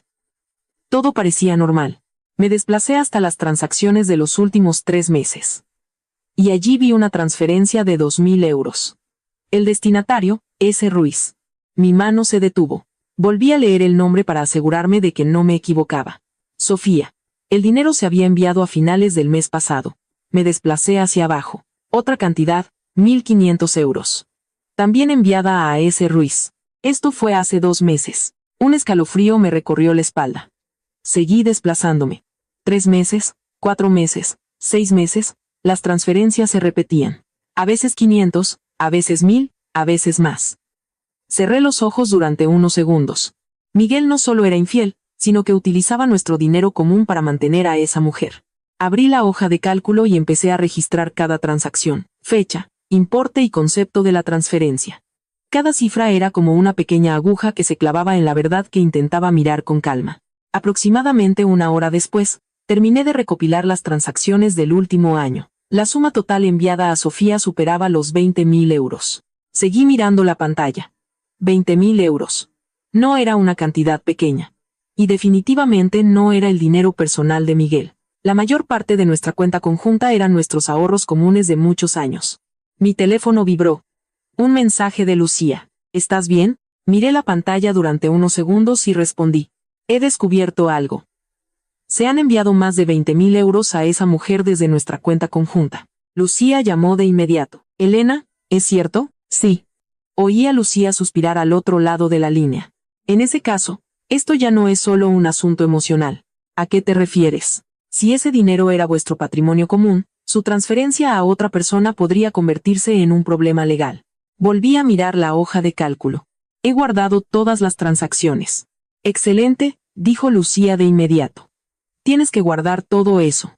[SPEAKER 1] Todo parecía normal. Me desplacé hasta las transacciones de los últimos 3 meses. Y allí vi una transferencia de 2.000 euros. El destinatario, S. Ruiz. Mi mano se detuvo. Volví a leer el nombre para asegurarme de que no me equivocaba. Sofía. El dinero se había enviado a finales del mes pasado. Me desplacé hacia abajo. Otra cantidad, 1.500 euros. También enviada a S. Ruiz. Esto fue hace 2 meses. Un escalofrío me recorrió la espalda. Seguí desplazándome. 3 meses, 4 meses, 6 meses, las transferencias se repetían. A veces 500, a veces 1.000, a veces más. Cerré los ojos durante unos segundos. Miguel no solo era infiel, sino que utilizaba nuestro dinero común para mantener a esa mujer. Abrí la hoja de cálculo y empecé a registrar cada transacción, fecha, importe y concepto de la transferencia. Cada cifra era como una pequeña aguja que se clavaba en la verdad que intentaba mirar con calma. Aproximadamente 1 hora después, terminé de recopilar las transacciones del último año. La suma total enviada a Sofía superaba los 20.000 euros. Seguí mirando la pantalla. 20.000 euros. No era una cantidad pequeña. Y definitivamente no era el dinero personal de Miguel. La mayor parte de nuestra cuenta conjunta eran nuestros ahorros comunes de muchos años. Mi teléfono vibró. Un mensaje de Lucía. ¿Estás bien? Miré la pantalla durante unos segundos y respondí. He descubierto algo. Se han enviado más de 20.000 euros a esa mujer desde nuestra cuenta conjunta. Lucía llamó de inmediato. Elena, ¿es cierto? Sí. Oí a Lucía suspirar al otro lado de la línea. En ese caso, esto ya no es solo un asunto emocional. ¿A qué te refieres? Si ese dinero era vuestro patrimonio común, su transferencia a otra persona podría convertirse en un problema legal. Volví a mirar la hoja de cálculo. He guardado todas las transacciones. Excelente, dijo Lucía de inmediato. Tienes que guardar todo eso.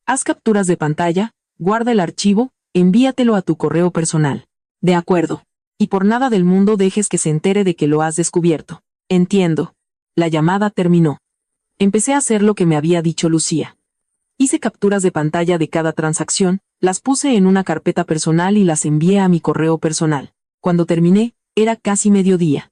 [SPEAKER 1] Haz capturas de pantalla, guarda el archivo, Envíatelo a tu correo personal. De acuerdo. Y por nada del mundo dejes que se entere de que lo has descubierto. Entiendo. La llamada terminó. Empecé a hacer lo que me había dicho Lucía. Hice capturas de pantalla de cada transacción, las puse en una carpeta personal y las envié a mi correo personal. Cuando terminé, era casi mediodía.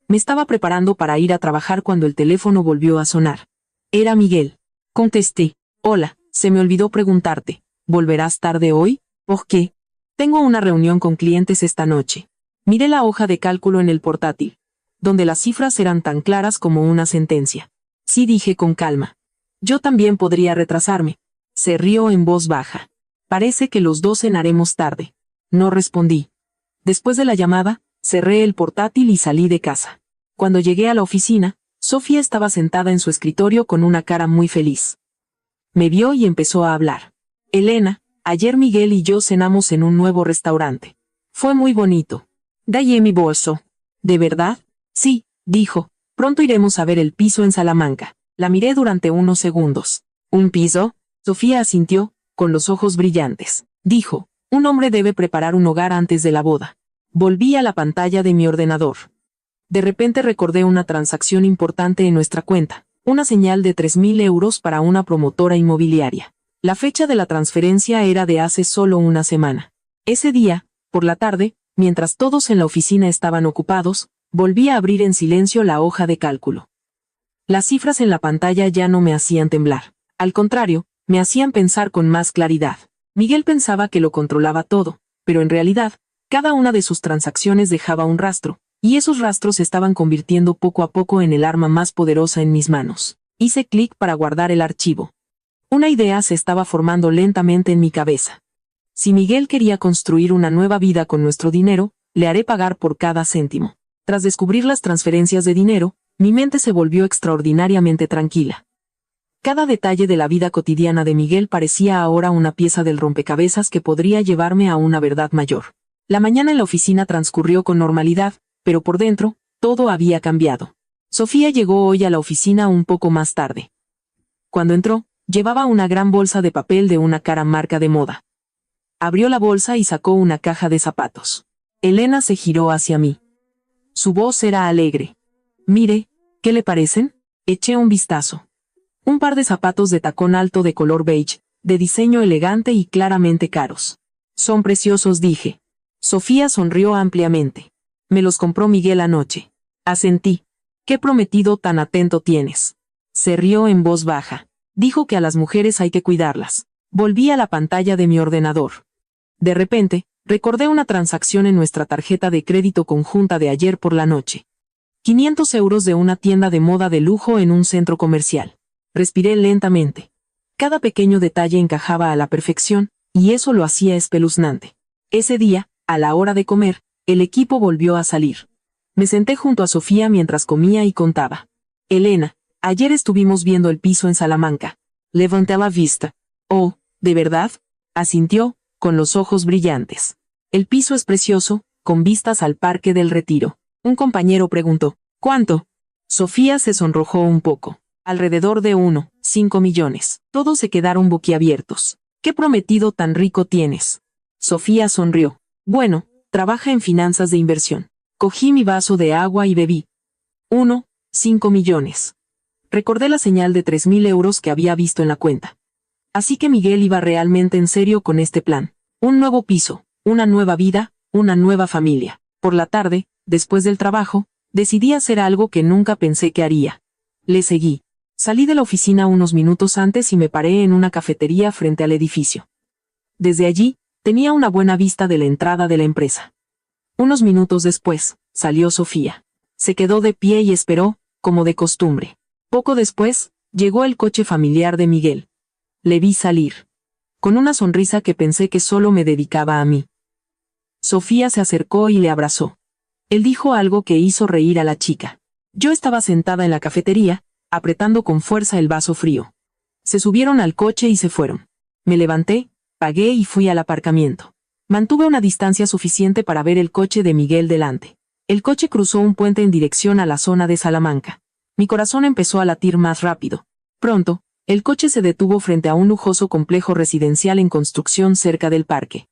[SPEAKER 1] Me estaba preparando para ir a trabajar cuando el teléfono volvió a sonar. Era Miguel. Contesté. Hola, se me olvidó preguntarte. ¿Volverás tarde hoy? ¿Por qué? Tengo una reunión con clientes esta noche. Miré la hoja de cálculo en el portátil, donde las cifras eran tan claras como una sentencia. Sí, dije con calma. Yo también podría retrasarme. Se rió en voz baja. Parece que los dos cenaremos tarde. No respondí. Después de la llamada, cerré el portátil y salí de casa. Cuando llegué a la oficina, Sofía estaba sentada en su escritorio con una cara muy feliz. Me vio y empezó a hablar. Elena, ayer Miguel y yo cenamos en un nuevo restaurante. Fue muy bonito. Dale mi bolso. ¿De verdad? Sí, dijo. Pronto iremos a ver el piso en Salamanca. La miré durante unos segundos. ¿Un piso? Sofía asintió, con los ojos brillantes. Dijo, un hombre debe preparar un hogar antes de la boda. Volví a la pantalla de mi ordenador. De repente recordé una transacción importante en nuestra cuenta, una señal de 3.000 euros para una promotora inmobiliaria. La fecha de la transferencia era de hace solo una semana. Ese día, por la tarde, mientras todos en la oficina estaban ocupados, volví a abrir en silencio la hoja de cálculo. Las cifras en la pantalla ya no me hacían temblar. Al contrario, me hacían pensar con más claridad. Miguel pensaba que lo controlaba todo, pero en realidad, cada una de sus transacciones dejaba un rastro, y esos rastros se estaban convirtiendo poco a poco en el arma más poderosa en mis manos. Hice clic para guardar el archivo. Una idea se estaba formando lentamente en mi cabeza. Si Miguel quería construir una nueva vida con nuestro dinero, le haré pagar por cada céntimo. Tras descubrir las transferencias de dinero, mi mente se volvió extraordinariamente tranquila. Cada detalle de la vida cotidiana de Miguel parecía ahora una pieza del rompecabezas que podría llevarme a una verdad mayor. La mañana en la oficina transcurrió con normalidad, pero por dentro, todo había cambiado. Sofía llegó hoy a la oficina un poco más tarde. Cuando entró, llevaba una gran bolsa de papel de una cara marca de moda. Abrió la bolsa y sacó una caja de zapatos. Elena se giró hacia mí. Su voz era alegre. Mire, ¿qué le parecen? Eché un vistazo. Un par de zapatos de tacón alto de color beige, de diseño elegante y claramente caros. Son preciosos, dije. Sofía sonrió ampliamente. Me los compró Miguel anoche. Asentí. ¿Qué prometido tan atento tienes? Se rió en voz baja. Dijo que a las mujeres hay que cuidarlas. Volví a la pantalla de mi ordenador. De repente, recordé una transacción en nuestra tarjeta de crédito conjunta de ayer por la noche. 500 euros de una tienda de moda de lujo en un centro comercial. Respiré lentamente. Cada pequeño detalle encajaba a la perfección, y eso lo hacía espeluznante. Ese día, a la hora de comer, el equipo volvió a salir. Me senté junto a Sofía mientras comía y contaba. Elena, ayer estuvimos viendo el piso en Salamanca. Levanté la vista. Oh, ¿de verdad? Asintió, con los ojos brillantes. El piso es precioso, con vistas al Parque del Retiro. Un compañero preguntó, ¿cuánto? Sofía se sonrojó un poco. Alrededor de 1,5 millones. Todos se quedaron boquiabiertos. ¿Qué prometido tan rico tienes? Sofía sonrió. Bueno, trabaja en finanzas de inversión. Cogí mi vaso de agua y bebí. 1,5 millones. Recordé la señal de 3.000 euros que había visto en la cuenta. Así que Miguel iba realmente en serio con este plan. Un nuevo piso, una nueva vida, una nueva familia. Por la tarde, después del trabajo, decidí hacer algo que nunca pensé que haría. Le seguí. Salí de la oficina unos minutos antes y me paré en una cafetería frente al edificio. Desde allí, tenía una buena vista de la entrada de la empresa. Unos minutos después, salió Sofía. Se quedó de pie y esperó, como de costumbre. Poco después, llegó el coche familiar de Miguel. Le vi salir. Con una sonrisa que pensé que solo me dedicaba a mí. Sofía se acercó y le abrazó. Él dijo algo que hizo reír a la chica. Yo estaba sentada en la cafetería, apretando con fuerza el vaso frío. Se subieron al coche y se fueron. Me levanté, pagué y fui al aparcamiento. Mantuve una distancia suficiente para ver el coche de Miguel delante. El coche cruzó un puente en dirección a la zona de Salamanca. Mi corazón empezó a latir más rápido. Pronto, el coche se detuvo frente a un lujoso complejo residencial en construcción cerca del parque.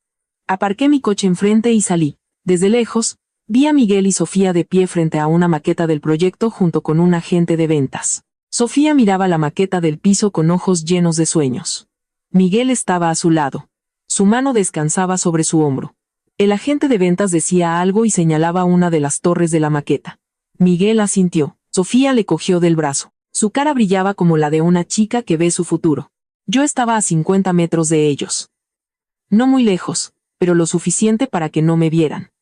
[SPEAKER 1] Aparqué mi coche enfrente y salí. Desde lejos, vi a Miguel y Sofía de pie frente a una maqueta del proyecto junto con un agente de ventas. Sofía miraba la maqueta del piso con ojos llenos de sueños. Miguel estaba a su lado. Su mano descansaba sobre su hombro. El agente de ventas decía algo y señalaba una de las torres de la maqueta. Miguel asintió. Sofía le cogió del brazo. Su cara brillaba como la de una chica que ve su futuro. Yo estaba a 50 metros de ellos. No muy lejos, pero lo suficiente para que no me vieran.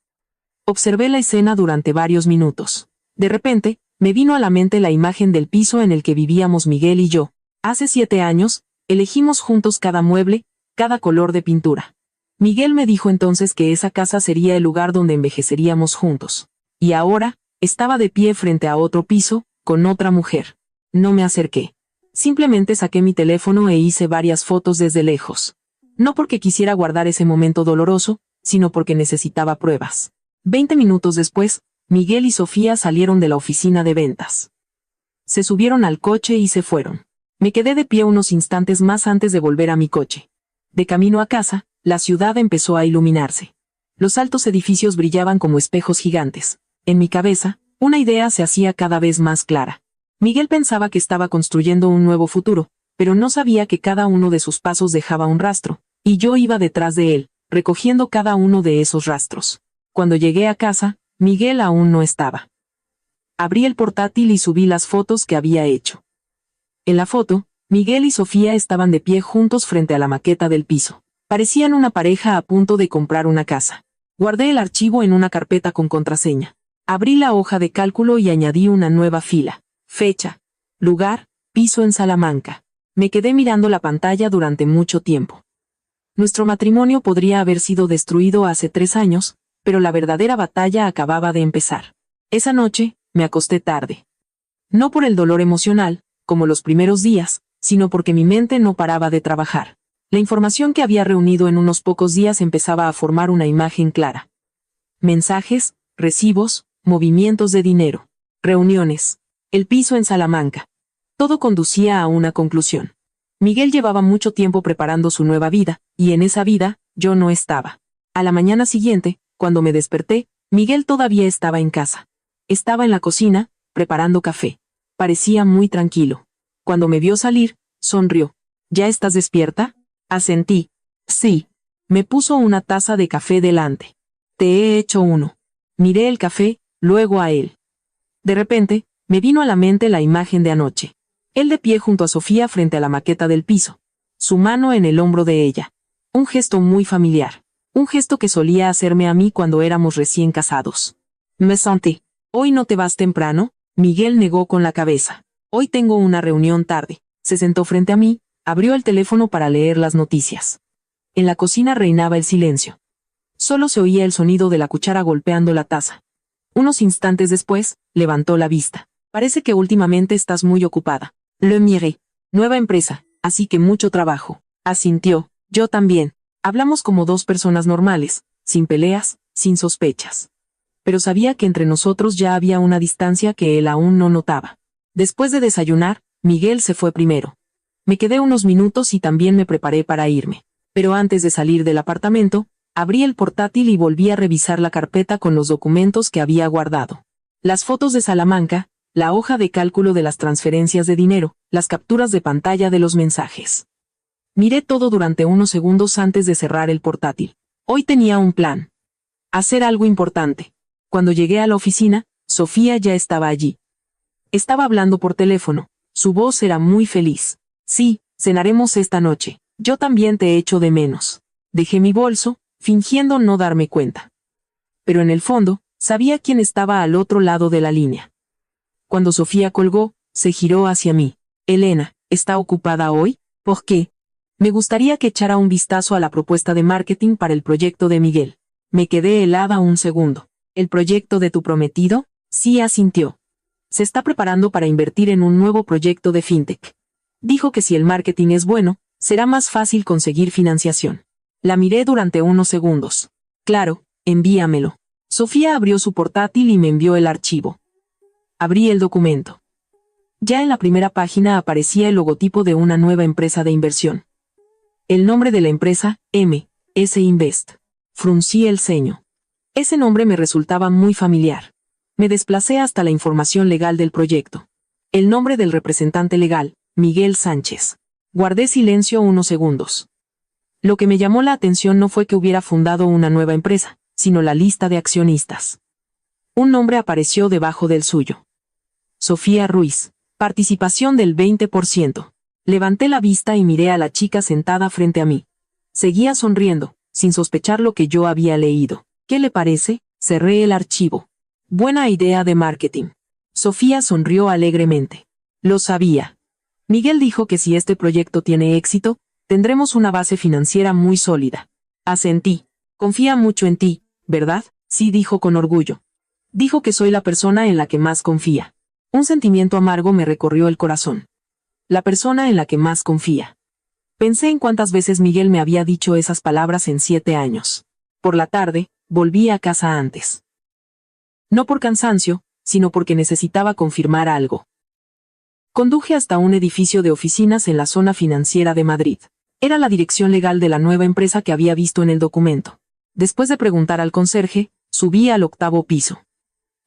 [SPEAKER 1] Observé la escena durante varios minutos. De repente, me vino a la mente la imagen del piso en el que vivíamos Miguel y yo. Hace 7 años, elegimos juntos cada mueble, cada color de pintura. Miguel me dijo entonces que esa casa sería el lugar donde envejeceríamos juntos. Y ahora, estaba de pie frente a otro piso, con otra mujer. No me acerqué. Simplemente saqué mi teléfono e hice varias fotos desde lejos. No porque quisiera guardar ese momento doloroso, sino porque necesitaba pruebas. 20 minutos después, Miguel y Sofía salieron de la oficina de ventas. Se subieron al coche y se fueron. Me quedé de pie unos instantes más antes de volver a mi coche. De camino a casa, la ciudad empezó a iluminarse. Los altos edificios brillaban como espejos gigantes. En mi cabeza, una idea se hacía cada vez más clara. Miguel pensaba que estaba construyendo un nuevo futuro, pero no sabía que cada uno de sus pasos dejaba un rastro, y yo iba detrás de él, recogiendo cada uno de esos rastros. Cuando llegué a casa, Miguel aún no estaba. Abrí el portátil y subí las fotos que había hecho. En la foto, Miguel y Sofía estaban de pie juntos frente a la maqueta del piso. Parecían una pareja a punto de comprar una casa. Guardé el archivo en una carpeta con contraseña. Abrí la hoja de cálculo y añadí una nueva fila. Fecha, lugar, piso en Salamanca. Me quedé mirando la pantalla durante mucho tiempo. Nuestro matrimonio podría haber sido destruido hace 3 años, pero la verdadera batalla acababa de empezar. Esa noche, me acosté tarde. No por el dolor emocional, como los primeros días, sino porque mi mente no paraba de trabajar. La información que había reunido en unos pocos días empezaba a formar una imagen clara. Mensajes, recibos, movimientos de dinero, reuniones, el piso en Salamanca. Todo conducía a una conclusión. Miguel llevaba mucho tiempo preparando su nueva vida, y en esa vida, yo no estaba. A la mañana siguiente, cuando me desperté, Miguel todavía estaba en casa. Estaba en la cocina, preparando café. Parecía muy tranquilo. Cuando me vio salir, sonrió. ¿Ya estás despierta? Asentí. Sí. Me puso una taza de café delante. Te he hecho uno. Miré el café, luego a él. De repente, me vino a la mente la imagen de anoche. Él de pie junto a Sofía frente a la maqueta del piso. Su mano en el hombro de ella. Un gesto muy familiar. Un gesto que solía hacerme a mí cuando éramos recién casados. Me senté. ¿Hoy no te vas temprano? Miguel negó con la cabeza. Hoy tengo una reunión tarde. Se sentó frente a mí, abrió el teléfono para leer las noticias. En la cocina reinaba el silencio. Solo se oía el sonido de la cuchara golpeando la taza. Unos instantes después, levantó la vista. Parece que últimamente estás muy ocupada. Le miré. Nueva empresa, así que mucho trabajo. Asintió. Yo también. Hablamos como 2 personas normales, sin peleas, sin sospechas. Pero sabía que entre nosotros ya había una distancia que él aún no notaba. Después de desayunar, Miguel se fue primero. Me quedé unos minutos y también me preparé para irme. Pero antes de salir del apartamento, abrí el portátil y volví a revisar la carpeta con los documentos que había guardado. Las fotos de Salamanca, la hoja de cálculo de las transferencias de dinero, las capturas de pantalla de los mensajes. Miré todo durante unos segundos antes de cerrar el portátil. Hoy tenía un plan. Hacer algo importante. Cuando llegué a la oficina, Sofía ya estaba allí. Estaba hablando por teléfono. Su voz era muy feliz. Sí, cenaremos esta noche. Yo también te echo de menos. Dejé mi bolso, fingiendo no darme cuenta. Pero en el fondo, sabía quién estaba al otro lado de la línea. Cuando Sofía colgó, se giró hacia mí. Elena, ¿está ocupada hoy? ¿Por qué? Me gustaría que echara un vistazo a la propuesta de marketing para el proyecto de Miguel. Me quedé helada un segundo. ¿El proyecto de tu prometido? Sí, asintió. Se está preparando para invertir en un nuevo proyecto de fintech. Dijo que si el marketing es bueno, será más fácil conseguir financiación. La miré durante unos segundos. Claro, envíamelo. Sofía abrió su portátil y me envió el archivo. Abrí el documento. Ya en la primera página aparecía el logotipo de una nueva empresa de inversión. El nombre de la empresa, MS Invest. Fruncí el ceño. Ese nombre me resultaba muy familiar. Me desplacé hasta la información legal del proyecto. El nombre del representante legal, Miguel Sánchez. Guardé silencio unos segundos. Lo que me llamó la atención no fue que hubiera fundado una nueva empresa, sino la lista de accionistas. Un nombre apareció debajo del suyo. Sofía Ruiz. Participación del 20%. Levanté la vista y miré a la chica sentada frente a mí. Seguía sonriendo, sin sospechar lo que yo había leído. ¿Qué le parece? Cerré el archivo. Buena idea de marketing. Sofía sonrió alegremente. Lo sabía. Miguel dijo que si este proyecto tiene éxito, tendremos una base financiera muy sólida. Asentí. Confía mucho en ti, ¿verdad? Sí, dijo con orgullo. Dijo que soy la persona en la que más confía. Un sentimiento amargo me recorrió el corazón. La persona en la que más confía. Pensé en cuántas veces Miguel me había dicho esas palabras en 7 años. Por la tarde, volví a casa antes. No por cansancio, sino porque necesitaba confirmar algo. Conduje hasta un edificio de oficinas en la zona financiera de Madrid. Era la dirección legal de la nueva empresa que había visto en el documento. Después de preguntar al conserje, subí al 8º piso.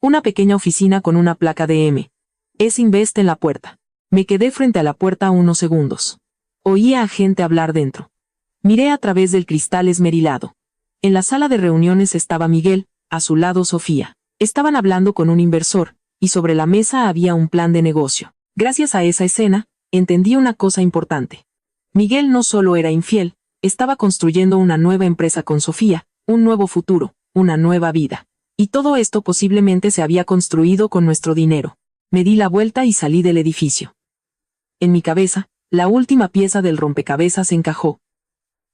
[SPEAKER 1] Una pequeña oficina con una placa de M.S. Invest en la puerta. Me quedé frente a la puerta unos segundos. Oía a gente hablar dentro. Miré a través del cristal esmerilado. En la sala de reuniones estaba Miguel, a su lado Sofía. Estaban hablando con un inversor, y sobre la mesa había un plan de negocio. Gracias a esa escena, entendí una cosa importante. Miguel no solo era infiel, estaba construyendo una nueva empresa con Sofía, un nuevo futuro, una nueva vida. Y todo esto posiblemente se había construido con nuestro dinero. Me di la vuelta y salí del edificio. En mi cabeza, la última pieza del rompecabezas encajó.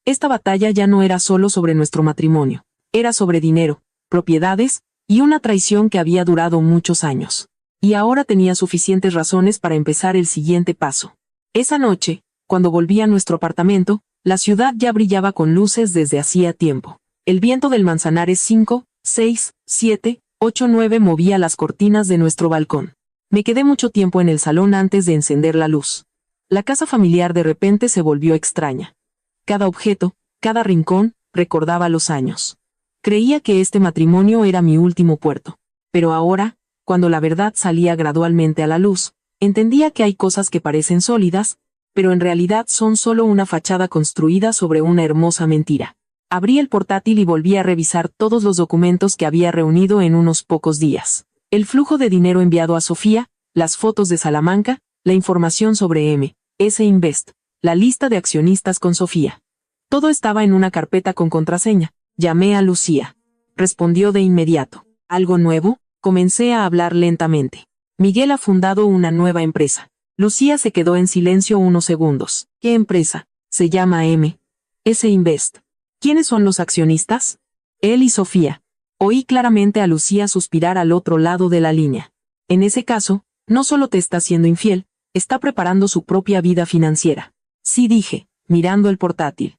[SPEAKER 1] Esta batalla ya no era solo sobre nuestro matrimonio, era sobre dinero, propiedades, y una traición que había durado muchos años. Y ahora tenía suficientes razones para empezar el siguiente paso. Esa noche, cuando volví a nuestro apartamento, la ciudad ya brillaba con luces desde hacía tiempo. El viento del Manzanares 5, 6, 7, 8, 9 movía las cortinas de nuestro balcón. Me quedé mucho tiempo en el salón antes de encender la luz. La casa familiar de repente se volvió extraña. Cada objeto, cada rincón, recordaba los años. Creía que este matrimonio era mi último puerto. Pero ahora, cuando la verdad salía gradualmente a la luz, entendía que hay cosas que parecen sólidas, pero en realidad son solo una fachada construida sobre una hermosa mentira. Abrí el portátil y volví a revisar todos los documentos que había reunido en unos pocos días. El flujo de dinero enviado a Sofía, las fotos de Salamanca, la información sobre M.S. Invest, la lista de accionistas con Sofía. Todo estaba en una carpeta con contraseña. Llamé a Lucía. Respondió de inmediato. ¿Algo nuevo? Comencé a hablar lentamente. Miguel ha fundado una nueva empresa. Lucía se quedó en silencio unos segundos. ¿Qué empresa? Se llama M.S. Invest. ¿Quiénes son los accionistas? Él y Sofía. Oí claramente a Lucía suspirar al otro lado de la línea. En ese caso, no solo te está siendo infiel, está preparando su propia vida financiera. Sí, dije, mirando el portátil.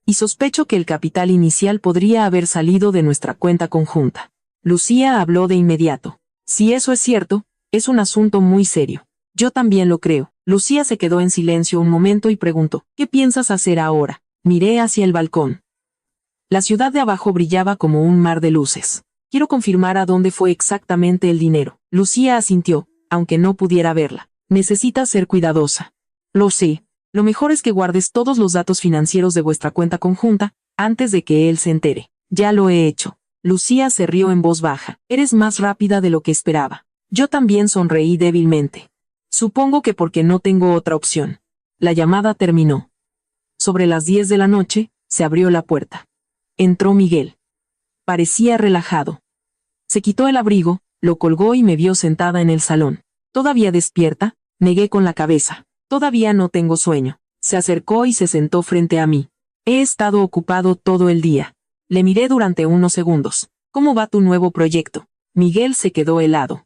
[SPEAKER 1] Y sospecho que el capital inicial podría haber salido de nuestra cuenta conjunta. Lucía habló de inmediato. Si eso es cierto, es un asunto muy serio. Yo también lo creo. Lucía se quedó en silencio un momento y preguntó, ¿qué piensas hacer ahora? Miré hacia el balcón. La ciudad de abajo brillaba como un mar de luces. Quiero confirmar a dónde fue exactamente el dinero. Lucía asintió, aunque no pudiera verla. Necesitas ser cuidadosa. Lo sé. Lo mejor es que guardes todos los datos financieros de vuestra cuenta conjunta, antes de que él se entere. Ya lo he hecho. Lucía se rió en voz baja. Eres más rápida de lo que esperaba. Yo también sonreí débilmente. Supongo que porque no tengo otra opción. La llamada terminó. Sobre las 10 de la noche, se abrió la puerta. Entró Miguel. Parecía relajado. Se quitó el abrigo, lo colgó y me vio sentada en el salón. ¿Todavía despierta? Negué con la cabeza. Todavía no tengo sueño. Se acercó y se sentó frente a mí. He estado ocupado todo el día. Le miré durante unos segundos. ¿Cómo va tu nuevo proyecto? Miguel se quedó helado.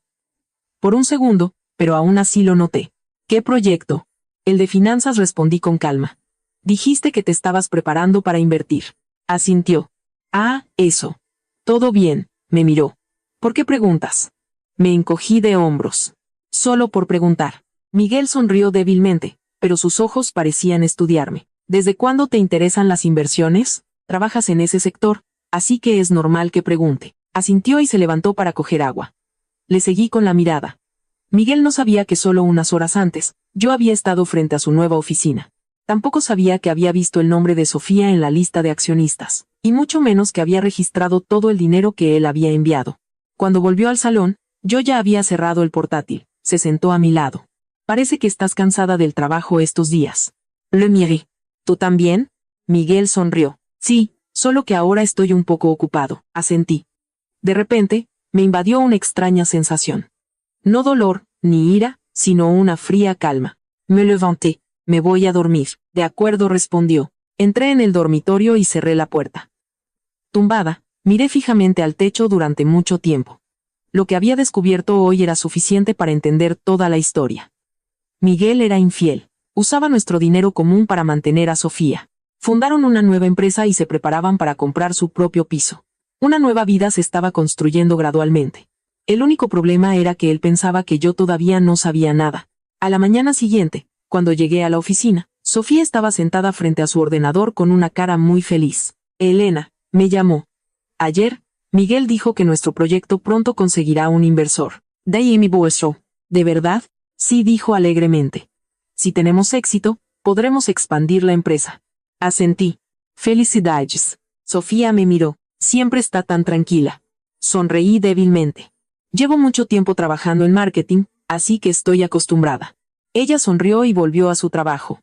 [SPEAKER 1] Por un segundo, pero aún así lo noté. ¿Qué proyecto? El de finanzas, respondí con calma. Dijiste que te estabas preparando para invertir. Asintió. Ah, eso. Todo bien, me miró. ¿Por qué preguntas? Me encogí de hombros. Solo por preguntar. Miguel sonrió débilmente, pero sus ojos parecían estudiarme. ¿Desde cuándo te interesan las inversiones? ¿Trabajas en ese sector? así que es normal que pregunte. Asintió y se levantó para coger agua. Le seguí con la mirada. Miguel no sabía que solo unas horas antes, yo había estado frente a su nueva oficina. Tampoco sabía que había visto el nombre de Sofía en la lista de accionistas, y mucho menos que había registrado todo el dinero que él había enviado. Cuando volvió al salón, yo ya había cerrado el portátil. Se sentó a mi lado. Parece que estás cansada del trabajo estos días. Le miré. ¿Tú también? Miguel sonrió. Sí, solo que ahora estoy un poco ocupado, asentí. De repente, me invadió una extraña sensación. No dolor, ni ira, sino una fría calma. Me levanté. Me voy a dormir. De acuerdo, respondió. Entré en el dormitorio y cerré la puerta. Tumbada, miré fijamente al techo durante mucho tiempo. Lo que había descubierto hoy era suficiente para entender toda la historia. Miguel era infiel. Usaba nuestro dinero común para mantener a Sofía. Fundaron una nueva empresa y se preparaban para comprar su propio piso. Una nueva vida se estaba construyendo gradualmente. El único problema era que él pensaba que yo todavía no sabía nada. A la mañana siguiente, cuando llegué a la oficina, Sofía estaba sentada frente a su ordenador con una cara muy feliz. Elena, me llamó. Ayer, Miguel dijo que nuestro proyecto pronto conseguirá un inversor. De ahí mi bolso. ¿De verdad? Sí, dijo alegremente. Si tenemos éxito, podremos expandir la empresa. Asentí. Felicidades. Sofía me miró. Siempre está tan tranquila. Sonreí débilmente. Llevo mucho tiempo trabajando en marketing, así que estoy acostumbrada. Ella sonrió y volvió a su trabajo.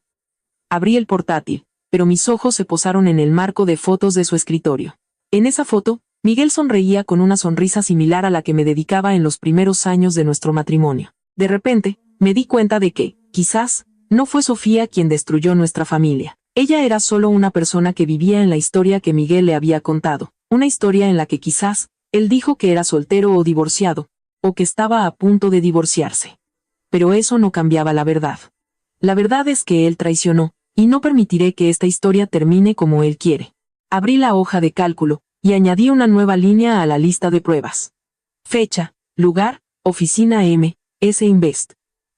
[SPEAKER 1] Abrí el portátil, pero mis ojos se posaron en el marco de fotos de su escritorio. En esa foto, Miguel sonreía con una sonrisa similar a la que me dedicaba en los primeros años de nuestro matrimonio. De repente, me di cuenta de que, quizás, no fue Sofía quien destruyó nuestra familia. Ella era solo una persona que vivía en la historia que Miguel le había contado. Una historia en la que quizás, él dijo que era soltero o divorciado, o que estaba a punto de divorciarse. Pero eso no cambiaba la verdad. La verdad es que él traicionó, y no permitiré que esta historia termine como él quiere. Abrí la hoja de cálculo, y añadí una nueva línea a la lista de pruebas. Fecha, lugar, oficina M, S Invest.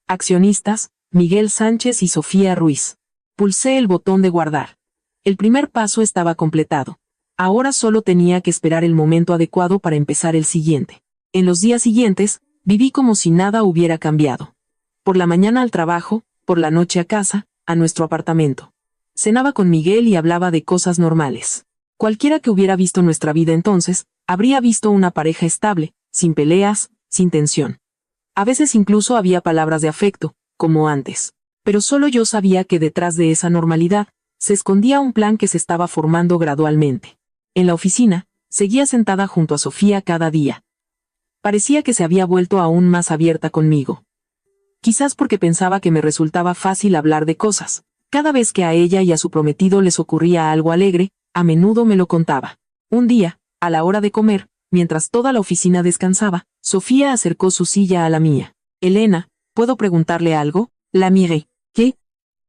[SPEAKER 1] Accionistas, Miguel Sánchez y Sofía Ruiz. Pulsé el botón de guardar. El primer paso estaba completado. Ahora solo tenía que esperar el momento adecuado para empezar el siguiente. En los días siguientes, viví como si nada hubiera cambiado. Por la mañana al trabajo, por la noche a casa, a nuestro apartamento. Cenaba con Miguel y hablaba de cosas normales. Cualquiera que hubiera visto nuestra vida entonces, habría visto una pareja estable, sin peleas, sin tensión. A veces incluso había palabras de afecto, como antes. Pero solo yo sabía que detrás de esa normalidad, se escondía un plan que se estaba formando gradualmente. En la oficina, seguía sentada junto a Sofía cada día. Parecía que se había vuelto aún más abierta conmigo. Quizás porque pensaba que me resultaba fácil hablar de cosas. Cada vez que a ella y a su prometido les ocurría algo alegre, a menudo me lo contaba. Un día, a la hora de comer, mientras toda la oficina descansaba, Sofía acercó su silla a la mía. Elena, ¿puedo preguntarle algo? La miré. ¿Qué?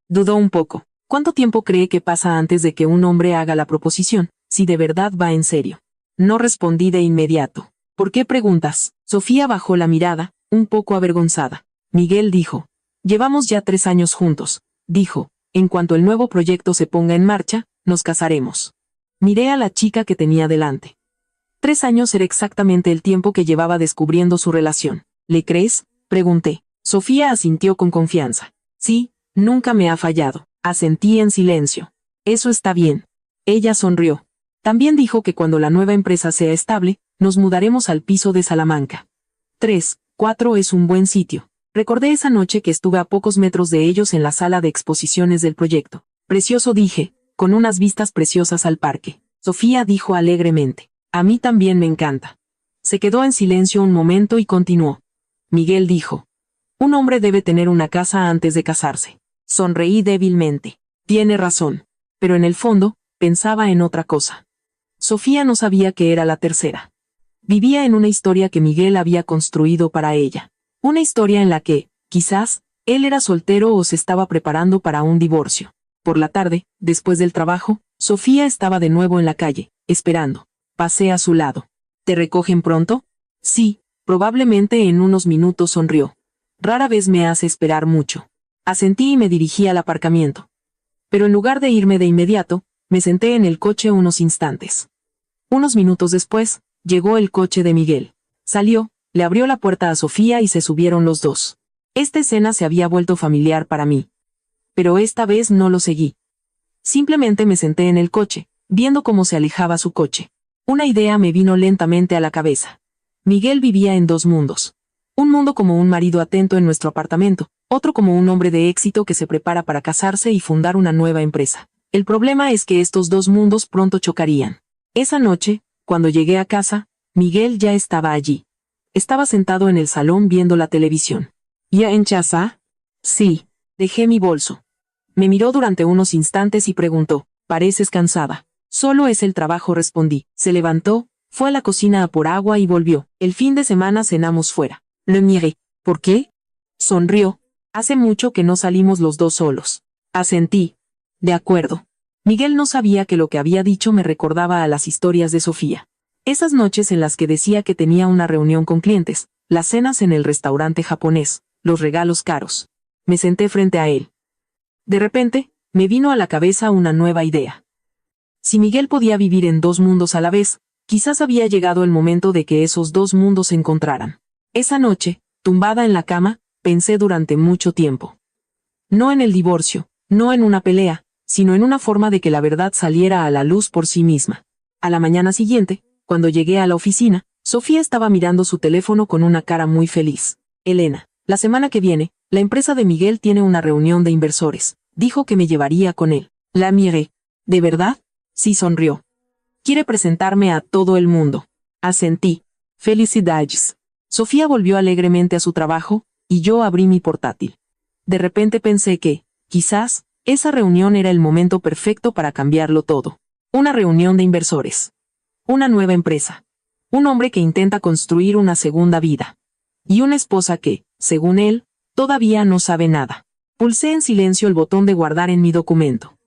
[SPEAKER 1] Dudó un poco. ¿Cuánto tiempo cree que pasa antes de que un hombre haga la proposición, si de verdad va en serio? No respondí de inmediato. ¿Por qué preguntas? Sofía bajó la mirada, un poco avergonzada. Miguel dijo. Llevamos ya 3 años juntos. Dijo, en cuanto el nuevo proyecto se ponga en marcha, nos casaremos. Miré a la chica que tenía delante. 3 años era exactamente el tiempo que llevaba descubriendo su relación. ¿Le crees? Pregunté. Sofía asintió con confianza. Sí, nunca me ha fallado. Asentí en silencio. Eso está bien. Ella sonrió. También dijo que cuando la nueva empresa sea estable, nos mudaremos al piso de Salamanca. 3, 4 es un buen sitio. Recordé esa noche que estuve a pocos metros de ellos en la sala de exposiciones del proyecto. Precioso, dije, con unas vistas preciosas al parque. Sofía dijo alegremente. A mí también me encanta. Se quedó en silencio un momento y continuó. Miguel dijo. Un hombre debe tener una casa antes de casarse. Sonreí débilmente. Tiene razón. Pero en el fondo, pensaba en otra cosa. Sofía no sabía que era la tercera. Vivía en una historia que Miguel había construido para ella. Una historia en la que, quizás, él era soltero o se estaba preparando para un divorcio. Por la tarde, después del trabajo, Sofía estaba de nuevo en la calle, esperando. Pasé a su lado. ¿Te recogen pronto? Sí, probablemente en unos minutos, sonrió. Rara vez me hace esperar mucho. Asentí y me dirigí al aparcamiento. Pero en lugar de irme de inmediato, me senté en el coche unos instantes. Unos minutos después, llegó el coche de Miguel. Salió, le abrió la puerta a Sofía y se subieron los dos. Esta escena se había vuelto familiar para mí. Pero esta vez no lo seguí. Simplemente me senté en el coche, viendo cómo se alejaba su coche. Una idea me vino lentamente a la cabeza. Miguel vivía en dos mundos. Un mundo como un marido atento en nuestro apartamento, otro como un hombre de éxito que se prepara para casarse y fundar una nueva empresa. El problema es que estos dos mundos pronto chocarían. Esa noche, cuando llegué a casa, Miguel ya estaba allí. Estaba sentado en el salón viendo la televisión. ¿Ya en casa? Sí. Dejé mi bolso. Me miró durante unos instantes y preguntó, «¿Pareces cansada?» «Solo es el trabajo», respondí. Se levantó, fue a la cocina a por agua y volvió. El fin de semana cenamos fuera. Le miré. «¿Por qué?» Sonrió. «Hace mucho que no salimos los dos solos». Asentí. «De acuerdo». Miguel no sabía que lo que había dicho me recordaba a las historias de Sofía. Esas noches en las que decía que tenía una reunión con clientes, las cenas en el restaurante japonés, los regalos caros. Me senté frente a él. De repente, me vino a la cabeza una nueva idea. Si Miguel podía vivir en dos mundos a la vez, quizás había llegado el momento de que esos dos mundos se encontraran. Esa noche, tumbada en la cama, pensé durante mucho tiempo. No en el divorcio, no en una pelea, sino en una forma de que la verdad saliera a la luz por sí misma. A la mañana siguiente, cuando llegué a la oficina, Sofía estaba mirando su teléfono con una cara muy feliz. «Elena, la semana que viene, la empresa de Miguel tiene una reunión de inversores. Dijo que me llevaría con él». La miré. «¿De verdad?» Sí, sonrió. «Quiere presentarme a todo el mundo». Asentí. «Felicidades». Sofía volvió alegremente a su trabajo, y yo abrí mi portátil. De repente pensé que, quizás, esa reunión era el momento perfecto para cambiarlo todo. Una reunión de inversores. Una nueva empresa. Un hombre que intenta construir una segunda vida. Y una esposa que, según él, todavía no sabe nada. Pulsé en silencio el botón de guardar en mi documento.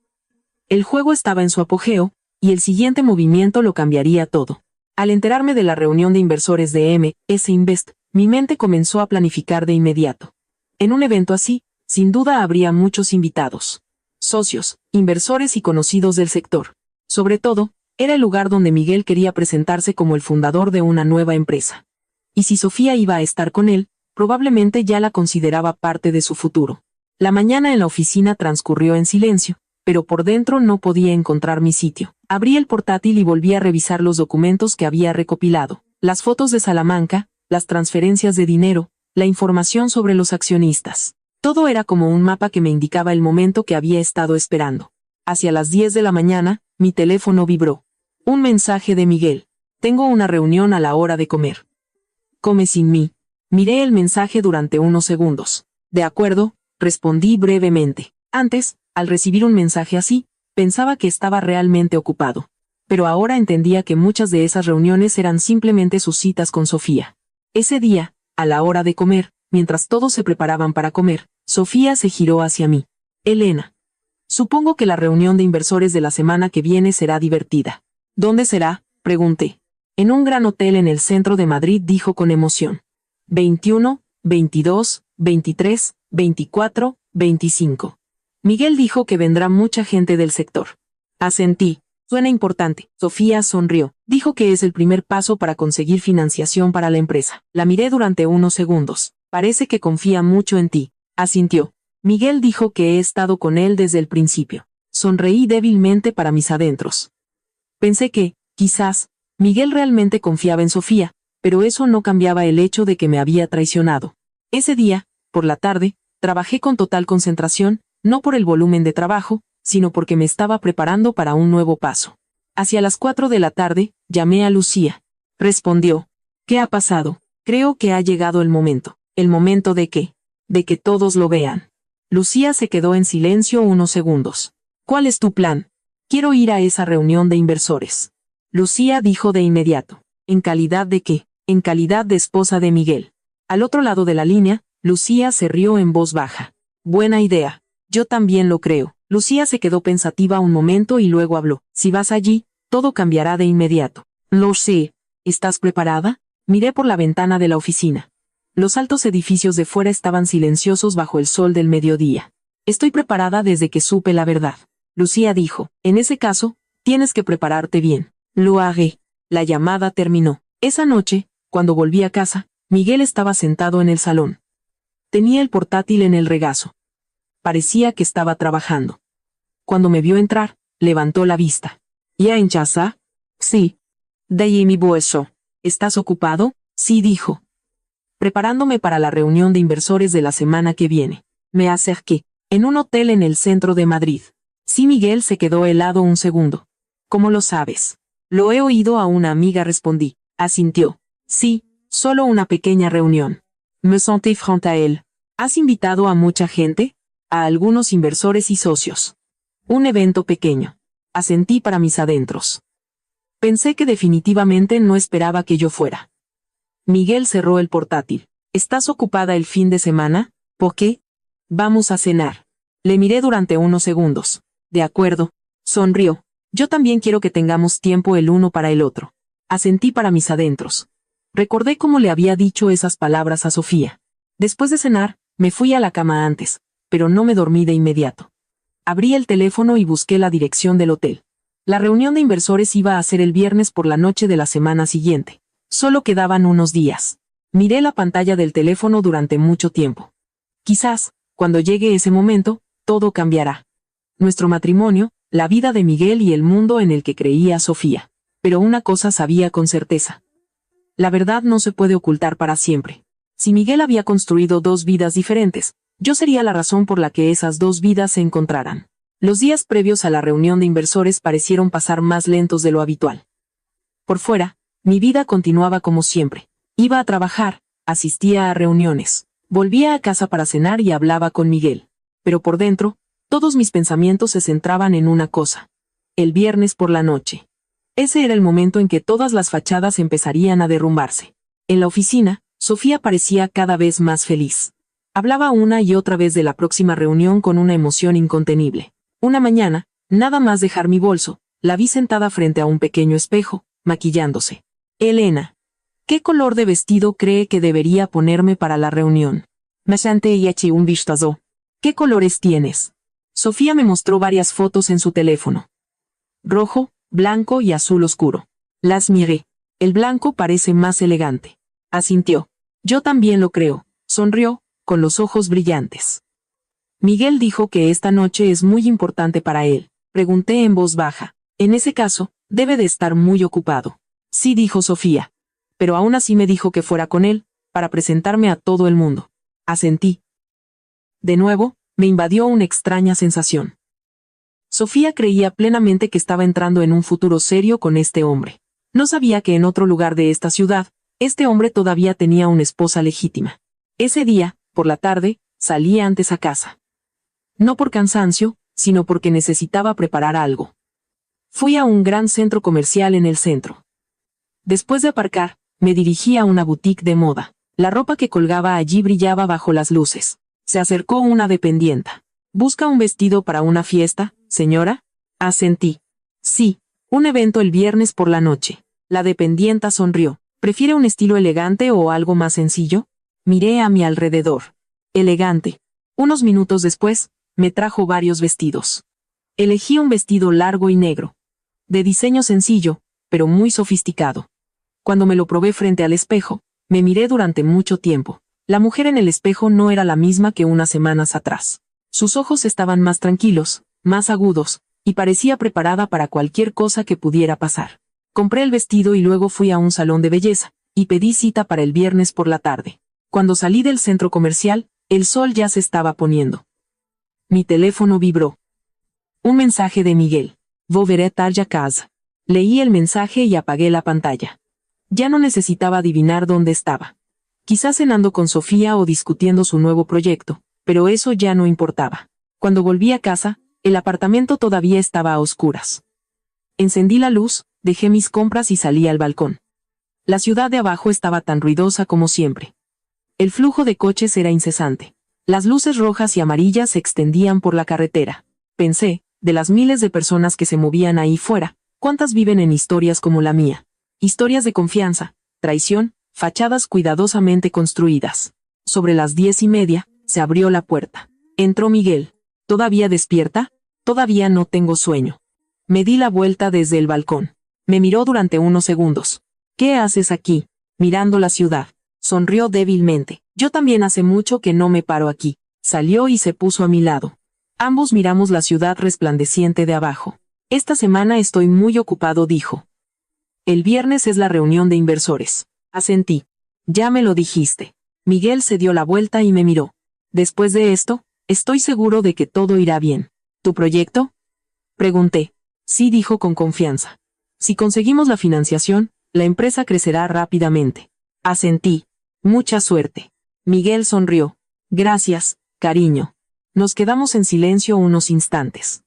[SPEAKER 1] El juego estaba en su apogeo, y el siguiente movimiento lo cambiaría todo. Al enterarme de la reunión de inversores de M.S. Invest, mi mente comenzó a planificar de inmediato. En un evento así, sin duda habría muchos invitados. Socios, inversores y conocidos del sector. Sobre todo, era el lugar donde Miguel quería presentarse como el fundador de una nueva empresa. Y si Sofía iba a estar con él, probablemente ya la consideraba parte de su futuro. La mañana en la oficina transcurrió en silencio, pero por dentro no podía encontrar mi sitio. Abrí el portátil y volví a revisar los documentos que había recopilado, las fotos de Salamanca, las transferencias de dinero, la información sobre los accionistas. Todo era como un mapa que me indicaba el momento que había estado esperando. Hacia las 10 de la mañana, mi teléfono vibró. Un mensaje de Miguel. «Tengo una reunión a la hora de comer. ¿Come sin mí?» Miré el mensaje durante unos segundos. «De acuerdo», respondí brevemente. Antes, al recibir un mensaje así, pensaba que estaba realmente ocupado. Pero ahora entendía que muchas de esas reuniones eran simplemente sus citas con Sofía. Ese día, a la hora de comer, mientras todos se preparaban para comer, Sofía se giró hacia mí. «Elena. Supongo que la reunión de inversores de la semana que viene será divertida». «¿Dónde será?», pregunté. «En un gran hotel en el centro de Madrid», dijo con emoción. 21, 22, 23, 24, 25. Miguel dijo que vendrá mucha gente del sector. Asentí. «Suena importante». Sofía sonrió. Dijo que es el primer paso para conseguir financiación para la empresa. La miré durante unos segundos. «Parece que confía mucho en ti». Asintió. «Miguel dijo que he estado con él desde el principio». Sonreí débilmente para mis adentros. Pensé que, quizás, Miguel realmente confiaba en Sofía, pero eso no cambiaba el hecho de que me había traicionado. Ese día, por la tarde, trabajé con total concentración, no por el volumen de trabajo, sino porque me estaba preparando para un nuevo paso. Hacia las 4 de la tarde, llamé a Lucía. Respondió. «¿Qué ha pasado?» «Creo que ha llegado el momento». «¿El momento de qué?» «De que todos lo vean». Lucía se quedó en silencio unos segundos. «¿Cuál es tu plan?» «Quiero ir a esa reunión de inversores». Lucía dijo de inmediato. «¿En calidad de qué?» «En calidad de esposa de Miguel». Al otro lado de la línea, Lucía se rió en voz baja. «Buena idea. Yo también lo creo». Lucía se quedó pensativa un momento y luego habló. «Si vas allí, todo cambiará de inmediato». «Lo sé. ¿Estás preparada?» Miré por la ventana de la oficina. Los altos edificios de fuera estaban silenciosos bajo el sol del mediodía. «Estoy preparada desde que supe la verdad». Lucía dijo. «En ese caso, tienes que prepararte bien». «Lo haré». La llamada terminó. Esa noche, cuando volví a casa, Miguel estaba sentado en el salón. Tenía el portátil en el regazo. Parecía que estaba trabajando. Cuando me vio entrar, levantó la vista. ¿Ya en casa? Sí. De ahí mi bueso. ¿Estás ocupado? Sí, dijo. Preparándome para la reunión de inversores de la semana que viene. Me acerqué. En un hotel en el centro de Madrid. Sí, Miguel se quedó helado un segundo. ¿Cómo lo sabes? Lo he oído a una amiga, respondí. Asintió. Sí, solo una pequeña reunión. Me senté frente a él. ¿Has invitado a mucha gente? A algunos inversores y socios. Un evento pequeño. Asentí para mis adentros. Pensé que definitivamente no esperaba que yo fuera. Miguel cerró el portátil. ¿Estás ocupada el fin de semana? ¿Por qué? Vamos a cenar. Le miré durante unos segundos. De acuerdo. Sonrió. Yo también quiero que tengamos tiempo el uno para el otro. Asentí para mis adentros. Recordé cómo le había dicho esas palabras a Sofía. Después de cenar, me fui a la cama antes, pero no me dormí de inmediato. Abrí el teléfono y busqué la dirección del hotel. La reunión de inversores iba a ser el viernes por la noche de la semana siguiente. Solo quedaban unos días. Miré la pantalla del teléfono durante mucho tiempo. Quizás, cuando llegue ese momento, todo cambiará. Nuestro matrimonio, la vida de Miguel y el mundo en el que creía Sofía. Pero una cosa sabía con certeza. La verdad no se puede ocultar para siempre. Si Miguel había construido dos vidas diferentes, yo sería la razón por la que esas dos vidas se encontraran. Los días previos a la reunión de inversores parecieron pasar más lentos de lo habitual. Por fuera, mi vida continuaba como siempre. Iba a trabajar, asistía a reuniones, volvía a casa para cenar y hablaba con Miguel. Pero por dentro, todos mis pensamientos se centraban en una cosa. El viernes por la noche. Ese era el momento en que todas las fachadas empezarían a derrumbarse. En la oficina, Sofía parecía cada vez más feliz. Hablaba una y otra vez de la próxima reunión con una emoción incontenible. Una mañana, nada más dejar mi bolso, la vi sentada frente a un pequeño espejo, maquillándose. Elena, ¿qué color de vestido cree que debería ponerme para la reunión? Me senté y eché un vistazo. ¿Qué colores tienes? Sofía me mostró varias fotos en su teléfono. Rojo, blanco y azul oscuro. Las miré. El blanco parece más elegante. Asintió. Yo también lo creo. Sonrió, con los ojos brillantes. Miguel dijo que esta noche es muy importante para él. Pregunté en voz baja. En ese caso, debe de estar muy ocupado. Sí, dijo Sofía. Pero aún así me dijo que fuera con él, para presentarme a todo el mundo. Asentí. De nuevo, me invadió una extraña sensación. Sofía creía plenamente que estaba entrando en un futuro serio con este hombre. No sabía que en otro lugar de esta ciudad, este hombre todavía tenía una esposa legítima. Ese día, por la tarde, salí antes a casa. No por cansancio, sino porque necesitaba preparar algo. Fui a un gran centro comercial en el centro. Después de aparcar, me dirigí a una boutique de moda. La ropa que colgaba allí brillaba bajo las luces. Se acercó una dependienta. ¿Busca un vestido para una fiesta, señora? Asentí. Sí, un evento el viernes por la noche. La dependienta sonrió. ¿Prefiere un estilo elegante o algo más sencillo? Miré a mi alrededor. Elegante. Unos minutos después, me trajo varios vestidos. Elegí un vestido largo y negro. De diseño sencillo, pero muy sofisticado. Cuando me lo probé frente al espejo, me miré durante mucho tiempo. La mujer en el espejo no era la misma que unas semanas atrás. Sus ojos estaban más tranquilos, más agudos, y parecía preparada para cualquier cosa que pudiera pasar. Compré el vestido y luego fui a un salón de belleza, y pedí cita para el viernes por la tarde. Cuando salí del centro comercial, el sol ya se estaba poniendo. Mi teléfono vibró. Un mensaje de Miguel. Volveré tarde a casa. Leí el mensaje y apagué la pantalla. Ya no necesitaba adivinar dónde estaba. Quizás cenando con Sofía o discutiendo su nuevo proyecto, pero eso ya no importaba. Cuando volví a casa, el apartamento todavía estaba a oscuras. Encendí la luz, dejé mis compras y salí al balcón. La ciudad de abajo estaba tan ruidosa como siempre. El flujo de coches era incesante. Las luces rojas y amarillas se extendían por la carretera. Pensé, de las miles de personas que se movían ahí fuera, ¿cuántas viven en historias como la mía? Historias de confianza, traición, fachadas cuidadosamente construidas. Sobre las 10:30, se abrió la puerta. Entró Miguel. ¿Todavía despierta? Todavía no tengo sueño. Me di la vuelta desde el balcón. Me miró durante unos segundos. ¿Qué haces aquí? Mirando la ciudad. Sonrió débilmente. Yo también hace mucho que no me paro aquí. Salió y se puso a mi lado. Ambos miramos la ciudad resplandeciente de abajo. Esta semana estoy muy ocupado, dijo. El viernes es la reunión de inversores. Asentí. Ya me lo dijiste. Miguel se dio la vuelta y me miró. Después de esto, estoy seguro de que todo irá bien. ¿Tu proyecto? Pregunté. Sí, dijo con confianza. Si conseguimos la financiación, la empresa crecerá rápidamente. Asentí. Mucha suerte. Miguel sonrió. Gracias, cariño. Nos quedamos en silencio unos instantes.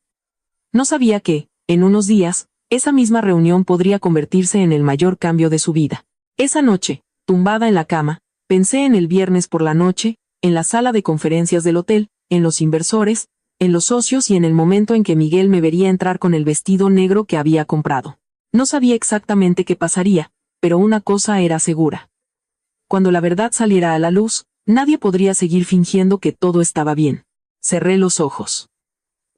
[SPEAKER 1] No sabía que, en unos días, esa misma reunión podría convertirse en el mayor cambio de su vida. Esa noche, tumbada en la cama, pensé en el viernes por la noche, en la sala de conferencias del hotel, en los inversores, en los socios y en el momento en que Miguel me vería entrar con el vestido negro que había comprado. No sabía exactamente qué pasaría, pero una cosa era segura. Cuando la verdad saliera a la luz, nadie podría seguir fingiendo que todo estaba bien. Cerré los ojos.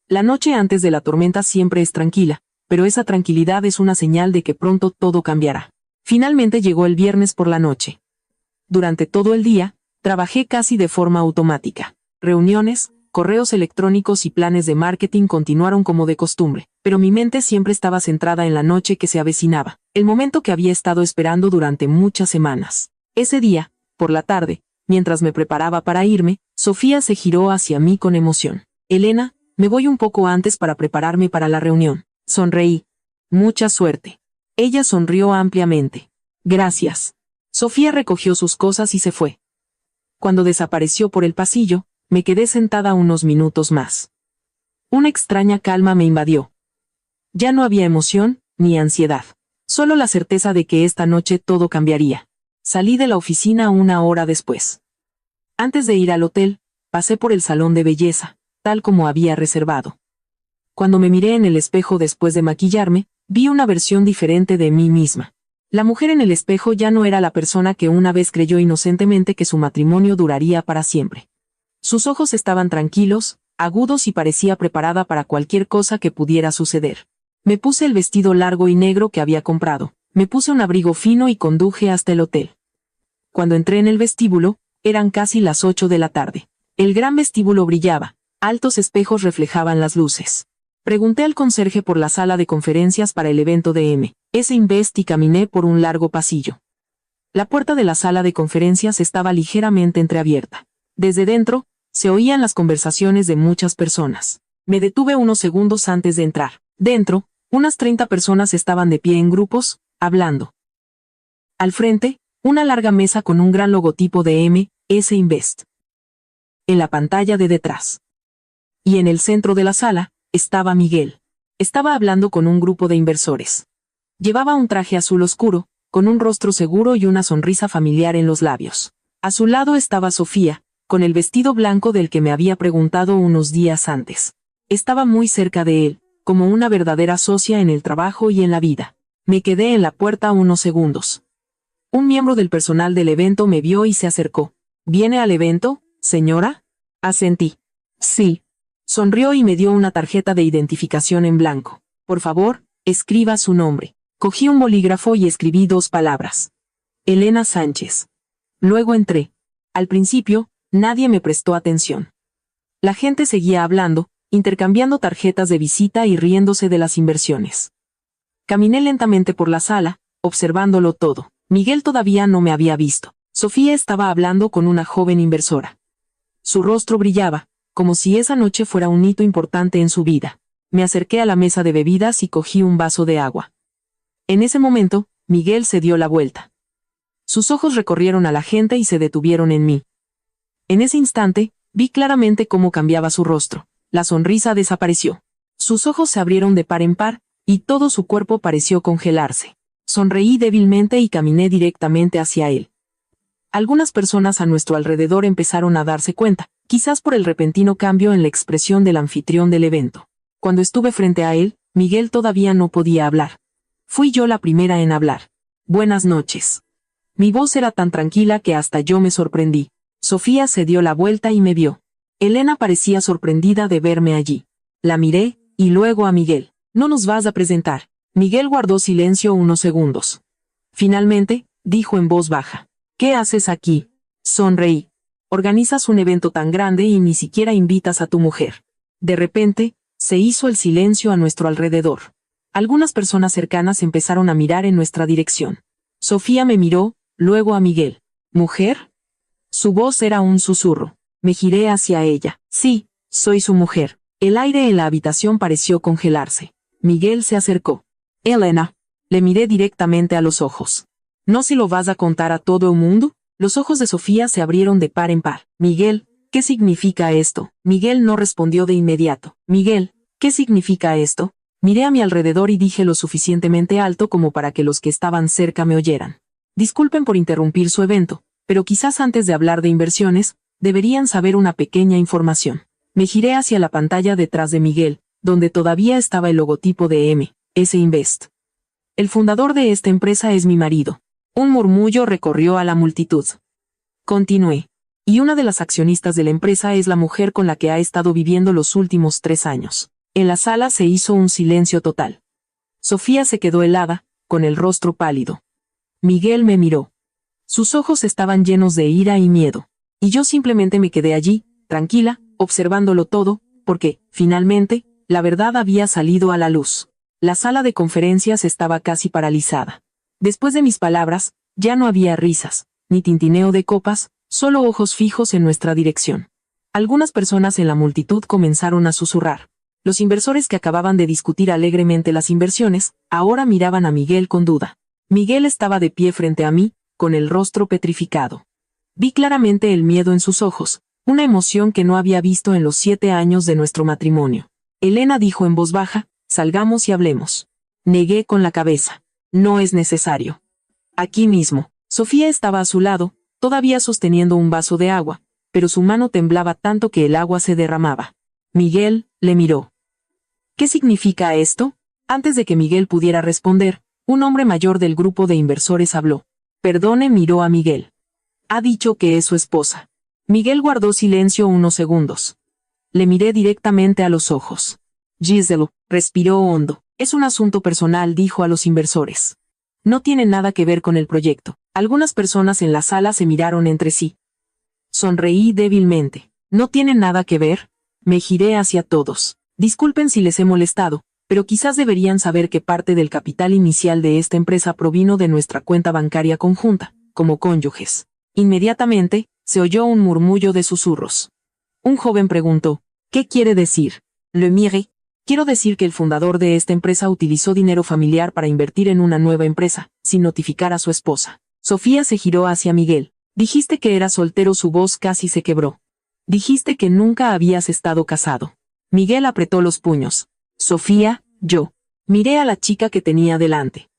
[SPEAKER 1] La noche antes de la tormenta siempre es tranquila, pero esa tranquilidad es una señal de que pronto todo cambiará. Finalmente llegó el viernes por la noche. Durante todo el día, trabajé casi de forma automática. Reuniones, correos electrónicos y planes de marketing continuaron como de costumbre, pero mi mente siempre estaba centrada en la noche que se avecinaba, el momento que había estado esperando durante muchas semanas. Ese día, por la tarde, mientras me preparaba para irme, Sofía se giró hacia mí con emoción. Elena, me voy un poco antes para prepararme para la reunión. Sonreí. Mucha suerte. Ella sonrió ampliamente. Gracias. Sofía recogió sus cosas y se fue. Cuando desapareció por el pasillo, me quedé sentada unos minutos más. Una extraña calma me invadió. Ya no había emoción, ni ansiedad. Solo la certeza de que esta noche todo cambiaría. Salí de la oficina una hora después. Antes de ir al hotel, pasé por el salón de belleza, tal como había reservado. Cuando me miré en el espejo después de maquillarme, vi una versión diferente de mí misma. La mujer en el espejo ya no era la persona que una vez creyó inocentemente que su matrimonio duraría para siempre. Sus ojos estaban tranquilos, agudos y parecía preparada para cualquier cosa que pudiera suceder. Me puse el vestido largo y negro que había comprado, me puse un abrigo fino y conduje hasta el hotel. Cuando entré en el vestíbulo, eran casi las 8 de la tarde. El gran vestíbulo brillaba, altos espejos reflejaban las luces. Pregunté al conserje por la sala de conferencias para el evento de M.S. Invest y caminé por un largo pasillo. La puerta de la sala de conferencias estaba ligeramente entreabierta. Desde dentro, se oían las conversaciones de muchas personas. Me detuve unos segundos antes de entrar. Dentro, unas 30 personas estaban de pie en grupos, hablando. Al frente, una larga mesa con un gran logotipo de M.S. Invest. En la pantalla de detrás. Y en el centro de la sala, estaba Miguel. Estaba hablando con un grupo de inversores. Llevaba un traje azul oscuro, con un rostro seguro y una sonrisa familiar en los labios. A su lado estaba Sofía, con el vestido blanco del que me había preguntado unos días antes. Estaba muy cerca de él, como una verdadera socia en el trabajo y en la vida. Me quedé en la puerta unos segundos. Un miembro del personal del evento me vio y se acercó. ¿Viene al evento, señora? Asentí. Sí. Sonrió y me dio una tarjeta de identificación en blanco. Por favor, escriba su nombre. Cogí un bolígrafo y escribí 2 palabras. Elena Sánchez. Luego entré. Al principio, nadie me prestó atención. La gente seguía hablando, intercambiando tarjetas de visita y riéndose de las inversiones. Caminé lentamente por la sala, observándolo todo. Miguel todavía no me había visto. Sofía estaba hablando con una joven inversora. Su rostro brillaba, como si esa noche fuera un hito importante en su vida. Me acerqué a la mesa de bebidas y cogí un vaso de agua. En ese momento, Miguel se dio la vuelta. Sus ojos recorrieron a la gente y se detuvieron en mí. En ese instante, vi claramente cómo cambiaba su rostro. La sonrisa desapareció. Sus ojos se abrieron de par en par, y todo su cuerpo pareció congelarse. Sonreí débilmente y caminé directamente hacia él. Algunas personas a nuestro alrededor empezaron a darse cuenta, quizás por el repentino cambio en la expresión del anfitrión del evento. Cuando estuve frente a él, Miguel todavía no podía hablar. Fui yo la primera en hablar. Buenas noches. Mi voz era tan tranquila que hasta yo me sorprendí. Sofía se dio la vuelta y me vio. Elena parecía sorprendida de verme allí. La miré, y luego a Miguel. ¿No nos vas a presentar? Miguel guardó silencio unos segundos. Finalmente, dijo en voz baja. ¿Qué haces aquí? Sonreí. Organizas un evento tan grande y ni siquiera invitas a tu mujer. De repente, se hizo el silencio a nuestro alrededor. Algunas personas cercanas empezaron a mirar en nuestra dirección. Sofía me miró, luego a Miguel. ¿Mujer? Su voz era un susurro. Me giré hacia ella. Sí, soy su mujer. El aire en la habitación pareció congelarse. Miguel se acercó. Elena. Le miré directamente a los ojos. ¿No se lo vas a contar a todo el mundo? Los ojos de Sofía se abrieron de par en par. Miguel, ¿qué significa esto? Miguel no respondió de inmediato. Miguel, ¿qué significa esto? Miré a mi alrededor y dije lo suficientemente alto como para que los que estaban cerca me oyeran. Disculpen por interrumpir su evento, pero quizás antes de hablar de inversiones, deberían saber una pequeña información. Me giré hacia la pantalla detrás de Miguel, donde todavía estaba el logotipo de M.S. Invest. El fundador de esta empresa es mi marido. Un murmullo recorrió a la multitud. Continué. Y una de las accionistas de la empresa es la mujer con la que ha estado viviendo los últimos 3 años. En la sala se hizo un silencio total. Sofía se quedó helada, con el rostro pálido. Miguel me miró. Sus ojos estaban llenos de ira y miedo. Y yo simplemente me quedé allí, tranquila, observándolo todo, porque, finalmente, la verdad había salido a la luz. La sala de conferencias estaba casi paralizada. Después de mis palabras, ya no había risas, ni tintineo de copas, solo ojos fijos en nuestra dirección. Algunas personas en la multitud comenzaron a susurrar. Los inversores que acababan de discutir alegremente las inversiones, ahora miraban a Miguel con duda. Miguel estaba de pie frente a mí, con el rostro petrificado. Vi claramente el miedo en sus ojos, una emoción que no había visto en los 7 años de nuestro matrimonio. Elena dijo en voz baja, salgamos y hablemos. Negué con la cabeza. No es necesario. Aquí mismo. Sofía estaba a su lado, todavía sosteniendo un vaso de agua, pero su mano temblaba tanto que el agua se derramaba. Miguel le miró. ¿Qué significa esto? Antes de que Miguel pudiera responder, un hombre mayor del grupo de inversores habló. Perdone, miró a Miguel. Ha dicho que es su esposa. Miguel guardó silencio unos segundos. Le miré directamente a los ojos. Giselle, respiró hondo. Es un asunto personal, dijo a los inversores. No tiene nada que ver con el proyecto. Algunas personas en la sala se miraron entre sí. Sonreí débilmente. ¿No tiene nada que ver? Me giré hacia todos. Disculpen si les he molestado, pero quizás deberían saber que parte del capital inicial de esta empresa provino de nuestra cuenta bancaria conjunta, como cónyuges. Inmediatamente, se oyó un murmullo de susurros. Un joven preguntó, ¿qué quiere decir? Le mire. Quiero decir que el fundador de esta empresa utilizó dinero familiar para invertir en una nueva empresa, sin notificar a su esposa. Sofía se giró hacia Miguel. Dijiste que eras soltero, su voz casi se quebró. Dijiste que nunca habías estado casado. Miguel apretó los puños. Sofía, yo. Miré a la chica que tenía delante.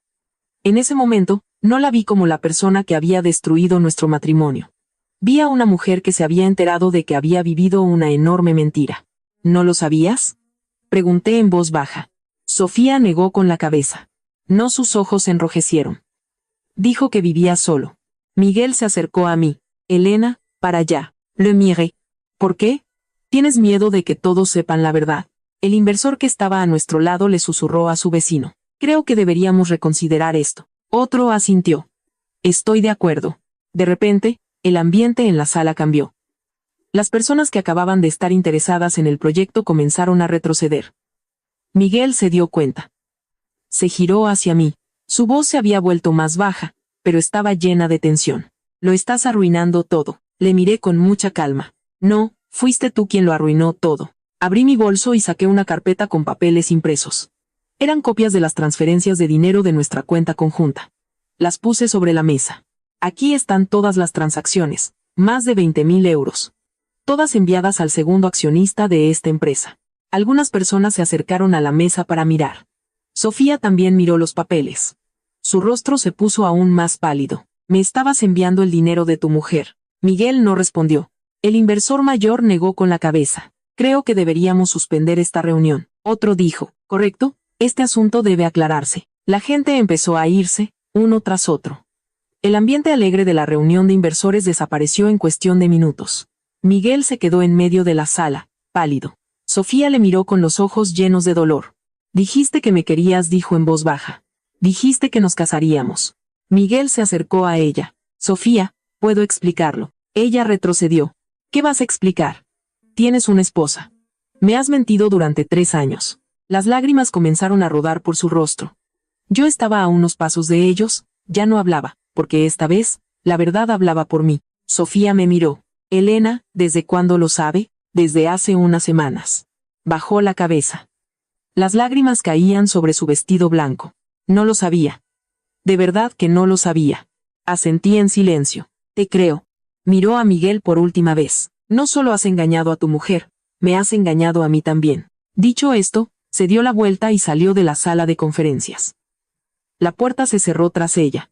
[SPEAKER 1] En ese momento, no la vi como la persona que había destruido nuestro matrimonio. Vi a una mujer que se había enterado de que había vivido una enorme mentira. ¿No lo sabías? Pregunté en voz baja. Sofía negó con la cabeza. No, sus ojos se enrojecieron. Dijo que vivía solo. Miguel se acercó a mí. Elena, para allá. Le miré. ¿Por qué? ¿Tienes miedo de que todos sepan la verdad? El inversor que estaba a nuestro lado le susurró a su vecino. Creo que deberíamos reconsiderar esto. Otro asintió. Estoy de acuerdo. De repente, el ambiente en la sala cambió. Las personas que acababan de estar interesadas en el proyecto comenzaron a retroceder. Miguel se dio cuenta. Se giró hacia mí. Su voz se había vuelto más baja, pero estaba llena de tensión. Lo estás arruinando todo. Le miré con mucha calma. No, fuiste tú quien lo arruinó todo. Abrí mi bolso y saqué una carpeta con papeles impresos. Eran copias de las transferencias de dinero de nuestra cuenta conjunta. Las puse sobre la mesa. Aquí están todas las transacciones, más de 20.000 euros. Todas enviadas al segundo accionista de esta empresa. Algunas personas se acercaron a la mesa para mirar. Sofía también miró los papeles. Su rostro se puso aún más pálido. Me estabas enviando el dinero de tu mujer. Miguel no respondió. El inversor mayor negó con la cabeza. Creo que deberíamos suspender esta reunión. Otro dijo, correcto, este asunto debe aclararse. La gente empezó a irse, uno tras otro. El ambiente alegre de la reunión de inversores desapareció en cuestión de minutos. Miguel se quedó en medio de la sala, pálido. Sofía le miró con los ojos llenos de dolor. Dijiste que me querías, dijo en voz baja. Dijiste que nos casaríamos. Miguel se acercó a ella. Sofía, puedo explicarlo. Ella retrocedió. ¿Qué vas a explicar? Tienes una esposa. Me has mentido durante 3 años. Las lágrimas comenzaron a rodar por su rostro. Yo estaba a unos pasos de ellos, ya no hablaba, porque esta vez, la verdad hablaba por mí. Sofía me miró. Elena, ¿desde cuándo lo sabe? Desde hace unas semanas. Bajó la cabeza. Las lágrimas caían sobre su vestido blanco. No lo sabía. De verdad que no lo sabía. Asentí en silencio. Te creo. Miró a Miguel por última vez. No solo has engañado a tu mujer, me has engañado a mí también. Dicho esto, se dio la vuelta y salió de la sala de conferencias. La puerta se cerró tras ella.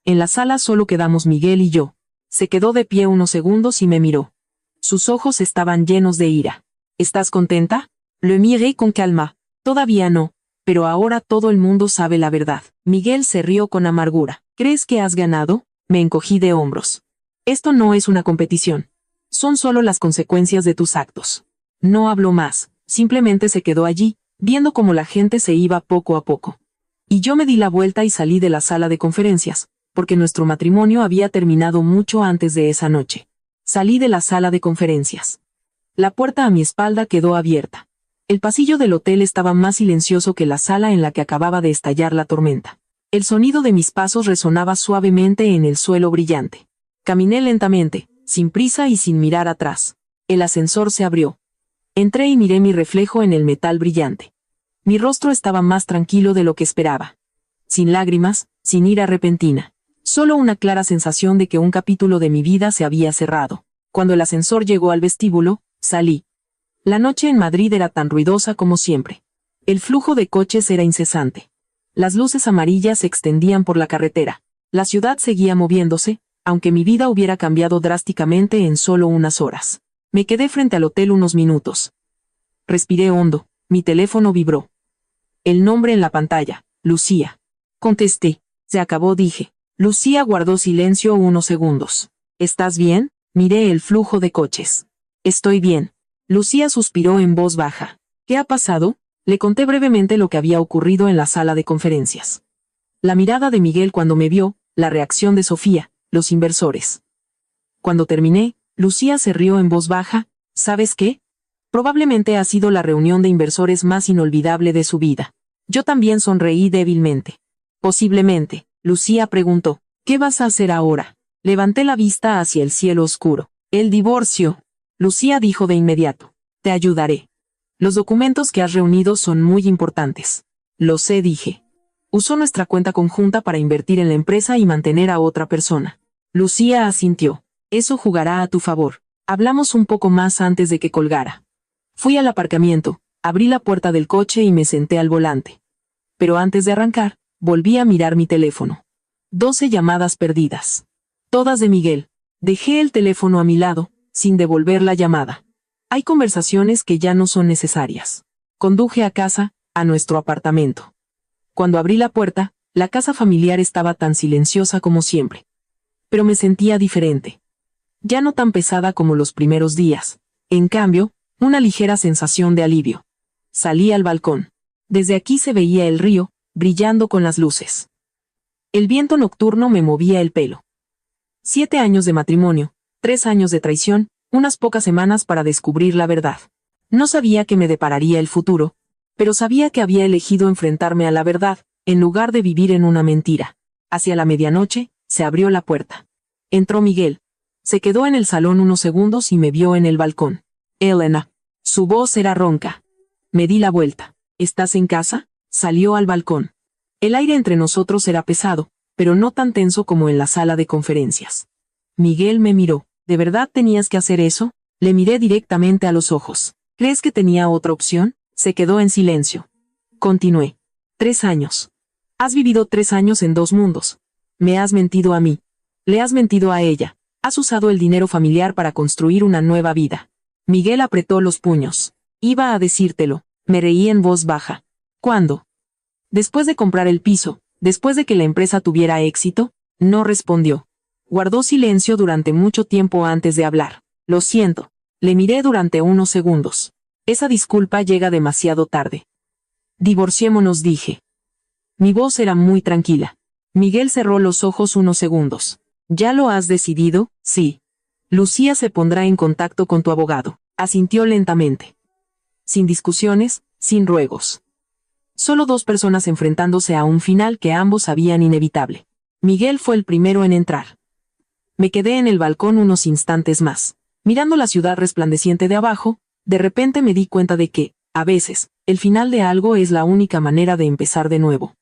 [SPEAKER 1] En la sala solo quedamos Miguel y yo. Se quedó de pie unos segundos y me miró. Sus ojos estaban llenos de ira. ¿Estás contenta? Le miré con calma. Todavía no, pero ahora todo el mundo sabe la verdad. Miguel se rió con amargura. ¿Crees que has ganado? Me encogí de hombros. Esto no es una competición. Son solo las consecuencias de tus actos. No habló más, simplemente se quedó allí, viendo cómo la gente se iba poco a poco. Y yo me di la vuelta y salí de la sala de conferencias, porque nuestro matrimonio había terminado mucho antes de esa noche. Salí de la sala de conferencias. La puerta a mi espalda quedó abierta. El pasillo del hotel estaba más silencioso que la sala en la que acababa de estallar la tormenta. El sonido de mis pasos resonaba suavemente en el suelo brillante. Caminé lentamente, sin prisa y sin mirar atrás. El ascensor se abrió. Entré y miré mi reflejo en el metal brillante. Mi rostro estaba más tranquilo de lo que esperaba. Sin lágrimas, sin ira repentina. Solo una clara sensación de que un capítulo de mi vida se había cerrado. Cuando el ascensor llegó al vestíbulo, salí. La noche en Madrid era tan ruidosa como siempre. El flujo de coches era incesante. Las luces amarillas se extendían por la carretera. La ciudad seguía moviéndose, aunque mi vida hubiera cambiado drásticamente en solo unas horas. Me quedé frente al hotel unos minutos. Respiré hondo, mi teléfono vibró. El nombre en la pantalla, Lucía. Contesté. Se acabó, dije. Lucía guardó silencio unos segundos. ¿Estás bien? Miré el flujo de coches. Estoy bien. Lucía suspiró en voz baja. ¿Qué ha pasado? Le conté brevemente lo que había ocurrido en la sala de conferencias. La mirada de Miguel cuando me vio, la reacción de Sofía, los inversores. Cuando terminé, Lucía se rió en voz baja. ¿Sabes qué? Probablemente ha sido la reunión de inversores más inolvidable de su vida. Yo también sonreí débilmente. Posiblemente, Lucía preguntó. ¿Qué vas a hacer ahora? Levanté la vista hacia el cielo oscuro. El divorcio. Lucía dijo de inmediato. Te ayudaré. Los documentos que has reunido son muy importantes. Lo sé, dije. Usó nuestra cuenta conjunta para invertir en la empresa y mantener a otra persona. Lucía asintió. Eso jugará a tu favor. Hablamos un poco más antes de que colgara. Fui al aparcamiento, abrí la puerta del coche y me senté al volante. Pero antes de arrancar, volví a mirar mi teléfono. 12 llamadas perdidas. Todas de Miguel. Dejé el teléfono a mi lado, sin devolver la llamada. Hay conversaciones que ya no son necesarias. Conduje a casa, a nuestro apartamento. Cuando abrí la puerta, la casa familiar estaba tan silenciosa como siempre. Pero me sentía diferente. Ya no tan pesada como los primeros días. En cambio, una ligera sensación de alivio. Salí al balcón. Desde aquí se veía el río, brillando con las luces. El viento nocturno me movía el pelo. 7 años de matrimonio, 3 años de traición, unas pocas semanas para descubrir la verdad. No sabía qué me depararía el futuro, pero sabía que había elegido enfrentarme a la verdad, en lugar de vivir en una mentira. Hacia la medianoche, se abrió la puerta. Entró Miguel. Se quedó en el salón unos segundos y me vio en el balcón. Elena. Su voz era ronca. Me di la vuelta. ¿Estás en casa? Salió al balcón. El aire entre nosotros era pesado, pero no tan tenso como en la sala de conferencias. Miguel me miró. ¿De verdad tenías que hacer eso? Le miré directamente a los ojos. ¿Crees que tenía otra opción? Se quedó en silencio. Continué. 3 años. Has vivido 3 años en 2 mundos. Me has mentido a mí. Le has mentido a ella. Has usado el dinero familiar para construir una nueva vida. Miguel apretó los puños. Iba a decírtelo. Me reí en voz baja. ¿Cuándo? Después de comprar el piso, después de que la empresa tuviera éxito. No respondió. Guardó silencio durante mucho tiempo antes de hablar. Lo siento. Le miré durante unos segundos. Esa disculpa llega demasiado tarde. Divorciémonos, dije. Mi voz era muy tranquila. Miguel cerró los ojos unos segundos. ¿Ya lo has decidido? Sí. Lucía se pondrá en contacto con tu abogado. Asintió lentamente. Sin discusiones, sin ruegos. Solo dos personas enfrentándose a un final que ambos sabían inevitable. Miguel fue el primero en entrar. Me quedé en el balcón unos instantes más, mirando la ciudad resplandeciente de abajo. De repente me di cuenta de que, a veces, el final de algo es la única manera de empezar de nuevo.